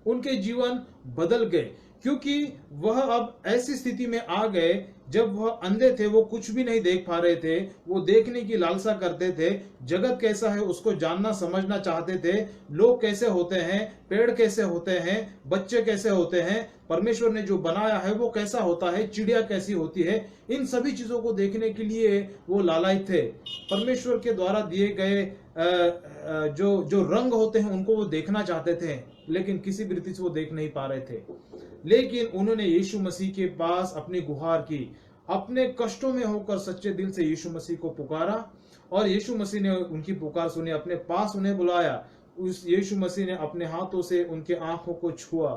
[SPEAKER 1] उनके जीवन बदल गए, क्योंकि वह अब ऐसी स्थिति में आ गए जब वह अंधे थे, वो कुछ भी नहीं देख पा रहे थे, वो देखने की लालसा करते थे, जगत कैसा है उसको जानना समझना चाहते थे, लोग कैसे होते हैं, पेड़ कैसे होते हैं, बच्चे कैसे होते हैं, परमेश्वर ने जो बनाया है वो कैसा होता है, चिड़िया कैसी होती है, इन सभी चीजों को देखने के लिए वो लालायित थे। परमेश्वर के द्वारा दिए गए जो रंग होते हैं उनको वो देखना चाहते थे, लेकिन किसी भी रीति से वो देख नहीं पा रहे थे। लेकिन उन्होंने यीशु मसीह के पास अपनी गुहार की, अपने कष्टों में होकर सच्चे दिल से यीशु मसीह को पुकारा और यीशु मसीह ने उनकी पुकार सुनी, अपने पास उन्हें बुलाया। उस यीशु मसीह ने अपने हाथों से उनके आंखों को छुआ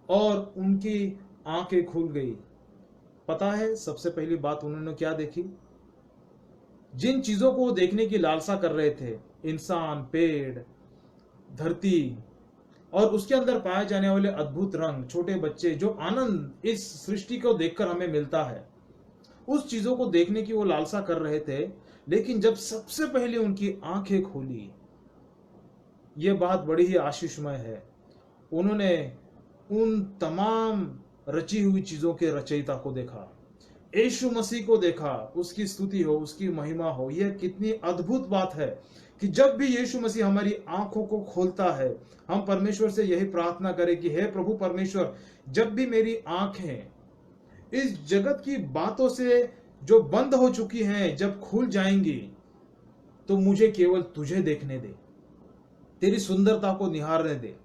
[SPEAKER 1] और उनकी आंखें खुल गई। पता है सबसे पहली बात उन्होंने क्या देखी? जिन चीजों को देखने की लालसा कर रहे थे, इंसान, पेड़, धरती और उसके अंदर पाए जाने वाले अद्भुत रंग, छोटे बच्चे, जो आनंद इस सृष्टि को देखकर हमें मिलता है, उस चीजों को देखने की वो लालसा कर रहे थे। लेकिन जब सबसे पहले उनकी आंखें खोली, यह बात बड़ी ही आशीषमय है, उन्होंने उन तमाम रची हुई चीजों के रचयिता को देखा, यीशु मसीह को देखा। उसकी स्तुति हो, उसकी महिमा हो। यह कितनी अद्भुत बात है कि जब भी यीशु मसीह हमारी आंखों को खोलता है, हम परमेश्वर से यही प्रार्थना करें कि हे प्रभु परमेश्वर, जब भी मेरी आंखें इस जगत की बातों से जो बंद हो चुकी हैं जब खुल जाएंगी, तो मुझे केवल तुझे देखने दे, तेरी सुंदरता को निहारने दे।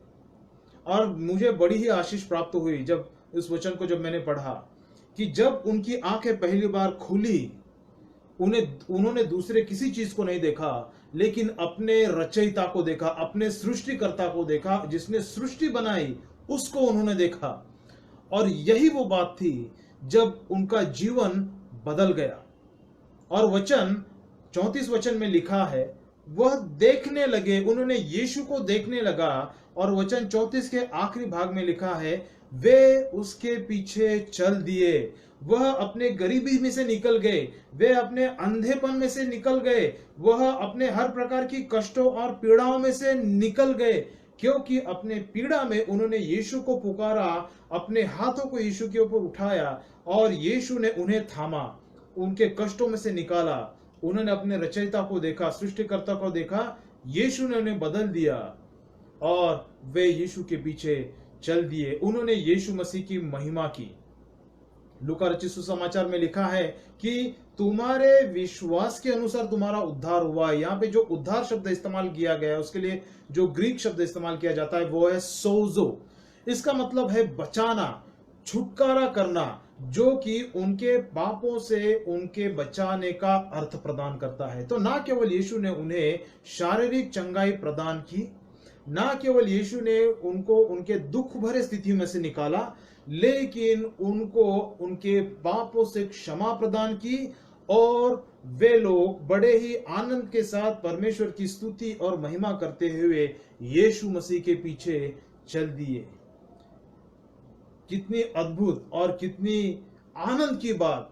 [SPEAKER 1] और मुझे बड़ी ही आशीष प्राप्त हुई जब इस वचन को जब मैंने पढ़ा कि जब उनकी आंखें पहली बार खुली, उन्होंने दूसरे किसी चीज को नहीं देखा, लेकिन अपने रचयिता को देखा, अपने सृष्टिकर्ता को देखा, जिसने सृष्टि बनाई उसको उन्होंने देखा। और यही वो बात थी जब उनका जीवन बदल गया। और वचन 34 वचन में लिखा है, वह देखने लगे, उन्होंने यीशु को देखने लगा। और वचन 34 के आखिरी भाग में लिखा है, वे उसके पीछे चल दिए, वह अपने गरीबी में से निकल गए, वे अपने अंधेपन में से निकल गए, वह अपने हर प्रकार की कष्टों और पीड़ाओं में से निकल गए। क्योंकि अपने पीड़ा में उन्होंने यीशु को पुकारा, अपने हाथों को यीशु के ऊपर उठाया और यीशु ने उन्हें थामा, उनके कष्टों में से निकाला। उन्होंने अपने रचयिता को देखा, सृष्टिकर्ता को देखा, यीशु ने उन्हें बदल दिया और वे यीशु के पीछे चल दिए। उन्होंने यीशु मसीह की महिमा की। लूका रचित सुसमाचार में लिखा है कि तुम्हारे विश्वास के अनुसार तुम्हारा उद्धार हुआ। यहाँ पे जो उद्धार शब्द इस्तेमाल किया गया है, उसके लिए जो ग्रीक शब्द इस्तेमाल किया जाता है वो है सोजो। इसका मतलब है बचाना, छुटकारा करना, जो कि उनके पापों से उनके बचाने का अर्थ प्रदान करता है। तो ना केवल यीशु ने उन्हें शारीरिक चंगाई प्रदान की, ना केवल यीशु ने उनको उनके दुख भरे स्थिति में से निकाला, लेकिन उनको उनके पापों से क्षमा प्रदान की और वे लोग बड़े ही आनंद के साथ परमेश्वर की स्तुति और महिमा करते हुए यीशु मसीह के पीछे चल दिए। कितनी अद्भुत और कितनी आनंद की बात।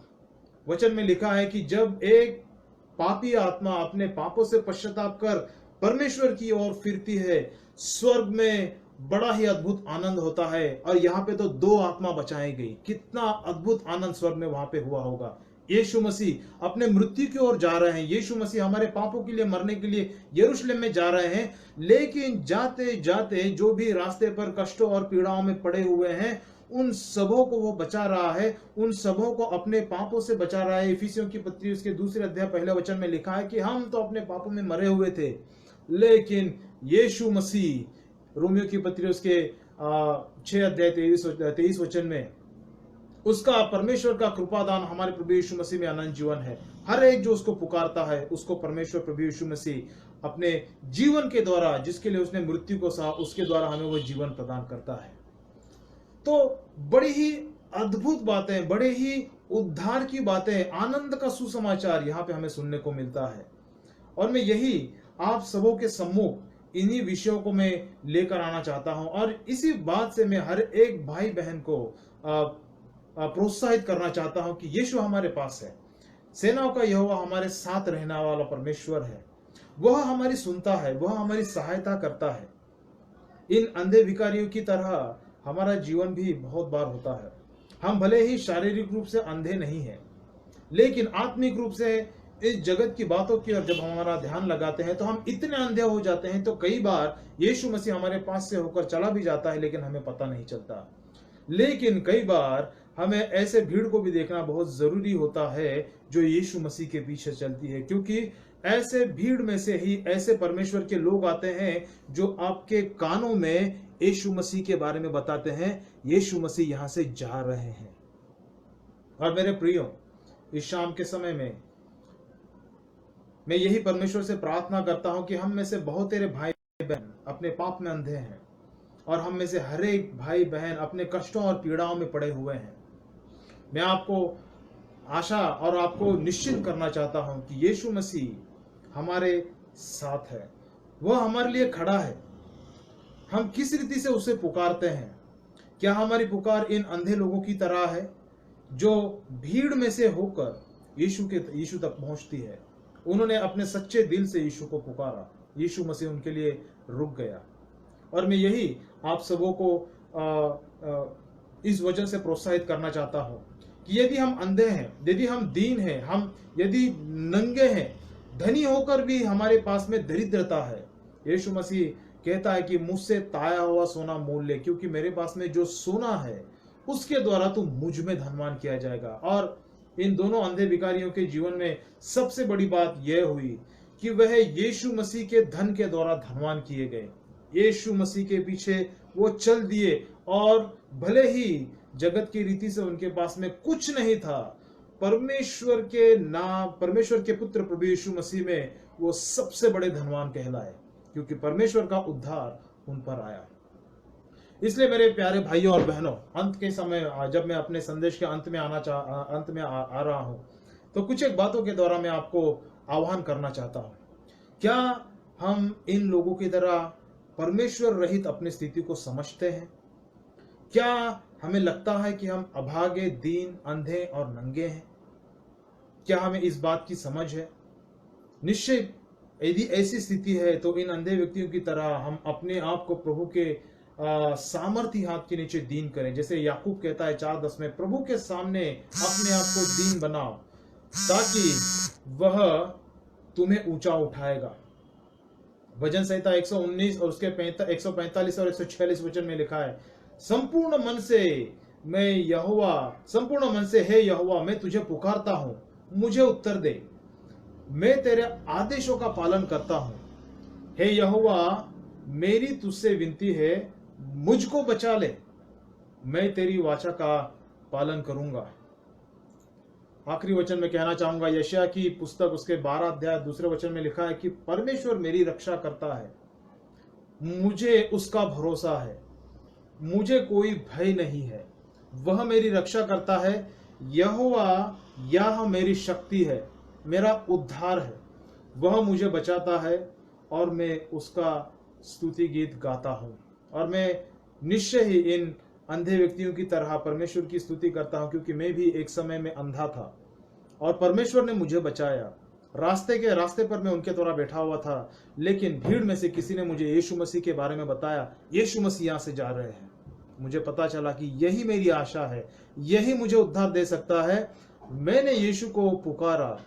[SPEAKER 1] वचन में लिखा है कि जब एक पापी आत्मा अपने पापों से पश्चाताप कर परमेश्वर की ओर फिरती है, स्वर्ग में बड़ा ही अद्भुत आनंद होता है। और यहाँ पे तो 2 आत्मा बचाई गई। कितना अद्भुत आनंद स्वर्ग में वहां पे हुआ होगा। यीशु मसीह अपने मृत्यु की ओर जा रहे हैं। यीशु मसीह हमारे पापों के लिए मरने के लिए यरूशलेम में जा रहे हैं, लेकिन जाते जाते जो भी रास्ते पर कष्टों और पीड़ाओं में पड़े हुए हैं, उन सबों को वो बचा रहा है, उन सबों को अपने पापों से बचा रहा है। इफिसियों की पत्री उसके 2 अध्याय 1 वचन में लिखा है कि हम तो अपने पापों में मरे हुए थे, लेकिन यीशु मसीह, रोमियो की पत्री उसके 6 अध्याय 23 वचन में, उसका परमेश्वर का कृपादान हमारे प्रभु यीशु मसीह में अनंत जीवन है। हर एक जो उसको पुकारता है, उसको परमेश्वर प्रभु यीशु मसीह अपने जीवन के द्वारा, जिसके लिए उसने मृत्यु को सहा, उसके द्वारा हमें वो जीवन प्रदान करता है। तो बड़ी ही अद्भुत बातें, बड़े ही उद्धार की बातें, आनंद का सुसमाचार यहाँ पे हमें सुनने को मिलता है। और मैं यही आप सबों के सम्मुख इन्हीं विषयों को मैं लेकर आना चाहता हूं और इसी बात से मैं हर एक भाई बहन को प्रोत्साहित करना चाहता हूं कि यीशु हमारे पास है। सेनाओं का यहोवा हमारे साथ रहने वाला परमेश्वर है। वह हमारी सुनता है, वह हमारी सहायता करता है। इन अंधे भिखारियों की तरह हमारा जीवन भी बहुत बार होता है। हम भले ही शारीरिक रूप से अंधे नहीं हैं, लेकिन आत्मिक रूप से इस जगत की बातों की और जब हमारा ध्यान लगाते हैं तो हम इतने अंधे हो जाते हैं। तो कई बार यीशु मसीह हमारे पास से होकर चला भी जाता है, लेकिन हमें पता नहीं चलता। लेकिन कई बार हमें ऐसे भीड़ को भी देखना बहुत जरूरी होता है जो यीशु मसीह के पीछे चलती है, क्योंकि ऐसे भीड़ में से ही ऐसे परमेश्वर के लोग आते हैं जो आपके कानों में यीशु मसीह के बारे में बताते हैं, यीशु मसीह यहां से जा रहे हैं। और मेरे प्रियो, इस शाम के समय में मैं यही परमेश्वर से प्रार्थना करता हूं कि हम में से बहुत तेरे भाई बहन अपने पाप में अंधे हैं और हम में से हर एक भाई बहन अपने कष्टों और पीड़ाओं में पड़े हुए हैं। मैं आपको आशा और आपको निश्चित करना चाहता हूं कि यीशु मसीह हमारे साथ है, वह हमारे लिए खड़ा है। हम किस रीति से उसे पुकारते हैं? क्या हमारी पुकार इन अंधे लोगों की तरह है जो भीड़ में से होकर यीशु तक पहुंचती है? उन्होंने अपने सच्चे दिल से यीशु को पुकारा, यीशु मसीह उनके लिए रुक गया। और मैं यही आप सबों को इस वजह से प्रोत्साहित करना चाहता हूं कि यदि हम अंधे हैं, यदि हम दीन हैं, हम यदि नंगे हैं, धनी होकर भी हमारे पास में दरिद्रता है, यीशु मसीह कहता है कि मुझसे ताया हुआ सोना मोल ले, क्योंकि मेरे पास में जो सोना है उसके द्वारा तू मुझ में धनवान किया जाएगा। और इन दोनों अंधे भिखारियों के जीवन में सबसे बड़ी बात यह हुई कि वह यीशु मसीह के धन के द्वारा धनवान किए गए। यीशु मसीह के पीछे वो चल दिए और भले ही जगत की रीति से उनके पास में कुछ नहीं था, परमेश्वर के पुत्र प्रभु यीशु मसीह में वो सबसे बड़े धनवान कहलाए, क्योंकि परमेश्वर का उद्धार उन पर आया। इसलिए मेरे प्यारे भाइयों और बहनों, अंत के समय जब मैं अपने संदेश के अंत में आ रहा हूं, तो कुछ एक बातों के द्वारा मैं आपको आह्वान करना चाहता हूं। क्या हम इन लोगों की तरह परमेश्वर रहित अपनी स्थिति को समझते हैं? क्या हमें लगता है कि हम अभागे, दीन, अंधे और नंगे हैं? क्या हमें इस बात की समझ है? निश्चय यदि ऐसी स्थिति है तो इन अंधे व्यक्तियों की तरह हम अपने आप को प्रभु के सामर्थी हाथ के नीचे दीन करें। जैसे याकूब कहता है 4:10 में, प्रभु के सामने अपने आप को दीन बनाओ ताकि वह तुम्हें ऊंचा उठाएगा। भजन संहिता 119 और उसके 145 और 146 वचन में लिखा है, संपूर्ण मन से हे यहोवा मैं तुझे पुकारता हूं, मुझे उत्तर दे, मैं तेरे आदेशों का पालन करता हूं। हे यहोवा मेरी तुझसे विनती है, मुझको बचा ले, मैं तेरी वाचा का पालन करूंगा। आखिरी वचन में कहना चाहूंगा, यशायाह की पुस्तक उसके 12 अध्याय 2 वचन में लिखा है कि परमेश्वर मेरी रक्षा करता है, मुझे उसका भरोसा है, मुझे कोई भय नहीं है, वह मेरी रक्षा करता है। यहोवा यह मेरी शक्ति है, मेरा उद्धार है, वह मुझे बचाता है और मैं उसका स्तुति गीत गाता हूं। और मैं निश्चय ही इन अंधे व्यक्तियों की तरह परमेश्वर की स्तुति करता हूं, क्योंकि मैं भी एक समय में अंधा था और परमेश्वर ने मुझे बचाया। रास्ते पर मैं उनके द्वारा बैठा हुआ था, लेकिन भीड़ में से किसी ने मुझे यीशु मसीह के बारे में बताया, यीशु मसीह यहाँ से जा रहे हैं। मुझे पता चला कि यही मेरी आशा है, यही मुझे उद्धार दे सकता है। मैंने यीशु को पुकारा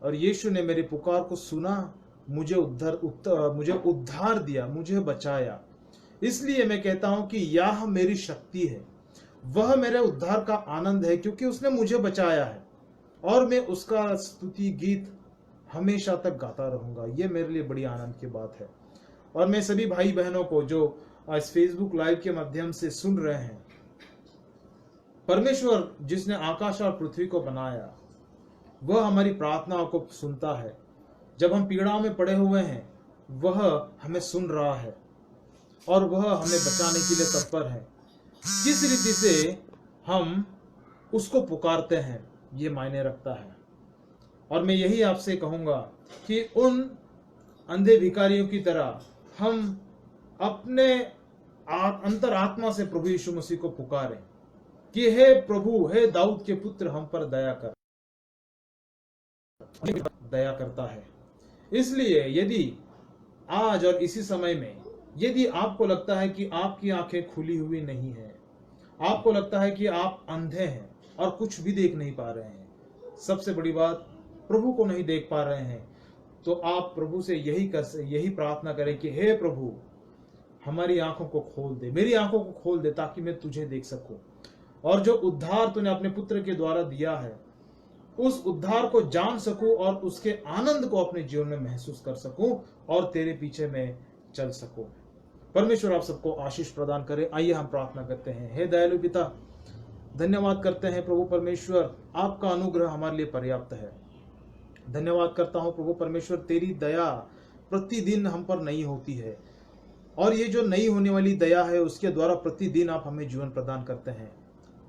[SPEAKER 1] और यीशु ने मेरी पुकार को सुना, मुझे उद्धार दिया, मुझे बचाया। इसलिए मैं कहता हूं कि यह मेरी शक्ति है, वह मेरे उद्धार का आनंद है, क्योंकि उसने मुझे बचाया है और मैं उसका स्तुति गीत हमेशा तक गाता रहूंगा। यह मेरे लिए बड़ी आनंद की बात है। और मैं सभी भाई बहनों को जो आज फेसबुक लाइव के माध्यम से सुन रहे हैं, परमेश्वर जिसने आकाश और पृथ्वी को बनाया, वह हमारी प्रार्थनाओं को सुनता है। जब हम पीड़ाओं में पड़े हुए हैं, वह हमें सुन रहा है और वह हमें बचाने के लिए तत्पर है। किस रीति से हम उसको पुकारते हैं, ये मायने रखता है। और मैं यही आपसे कहूंगा कि उन अंधे भिखारियों की तरह हम अपने अंतरात्मा से प्रभु यीशु मसीह को पुकारें कि हे प्रभु, हे दाऊद के पुत्र, हम पर दया कर। दया करता है। इसलिए यदि आज और इसी समय में यदि आपको लगता है कि आपकी आंखें खुली हुई नहीं है, आपको लगता है कि आप अंधे हैं और कुछ भी देख नहीं पा रहे हैं, सबसे बड़ी बात प्रभु को नहीं देख पा रहे हैं, तो आप प्रभु से यही प्रार्थना करें कि हे प्रभु, हमारी आंखों को खोल दे, मेरी आंखों को खोल दे, ताकि मैं तुझे देख सकूं और जो उद्धार तूने अपने पुत्र के द्वारा दिया है, उस उद्धार को जान सकूं और उसके आनंद को अपने जीवन में महसूस कर सकूं और तेरे पीछे में चल सकूं। परमेश्वर आप सबको आशीष प्रदान करे। आइए हम प्रार्थना करते हैं। हे दयालु पिता, धन्यवाद करते हैं प्रभु परमेश्वर, आपका अनुग्रह हमारे लिए पर्याप्त है। धन्यवाद करता हूं प्रभु परमेश्वर, तेरी दया प्रतिदिन हम पर नई होती है और ये जो नई होने वाली दया है, उसके द्वारा प्रतिदिन आप हमें जीवन प्रदान करते हैं।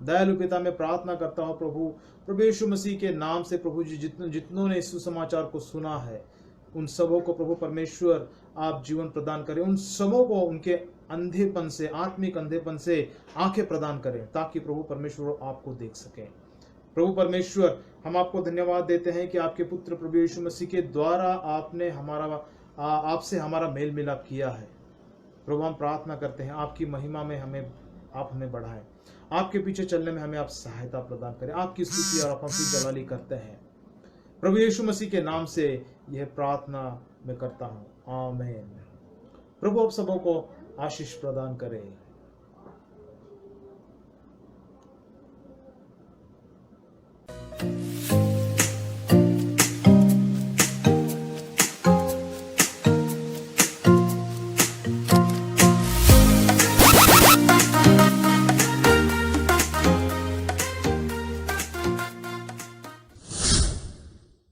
[SPEAKER 1] दयालु पिता, मैं प्रार्थना करता हूं प्रभु यीशु मसीह के नाम से, प्रभु जी जितनों ने इस सुसमाचार को सुना है, उन सबों को प्रभु परमेश्वर आप जीवन प्रदान करें। उन सबों को उनके अंधेपन से, आत्मिक अंधेपन से आंखें प्रदान करें, ताकि प्रभु परमेश्वर आपको देख सकें। प्रभु परमेश्वर, हम आपको धन्यवाद देते हैं कि आपके पुत्र प्रभु यीशु मसीह के द्वारा आपने आपसे हमारा मेल मिलाप किया है। प्रभु हम प्रार्थना करते हैं, आपकी महिमा में आप हमें बढ़ाएं, आपके पीछे चलने में हमें आप सहायता प्रदान करें। आपकी स्तुति और आपकी जलाली करते हैं प्रभु यीशु मसीह के नाम से यह प्रार्थना मैं करता हूं, आमीन। प्रभु आप सबों को आशीष प्रदान करे।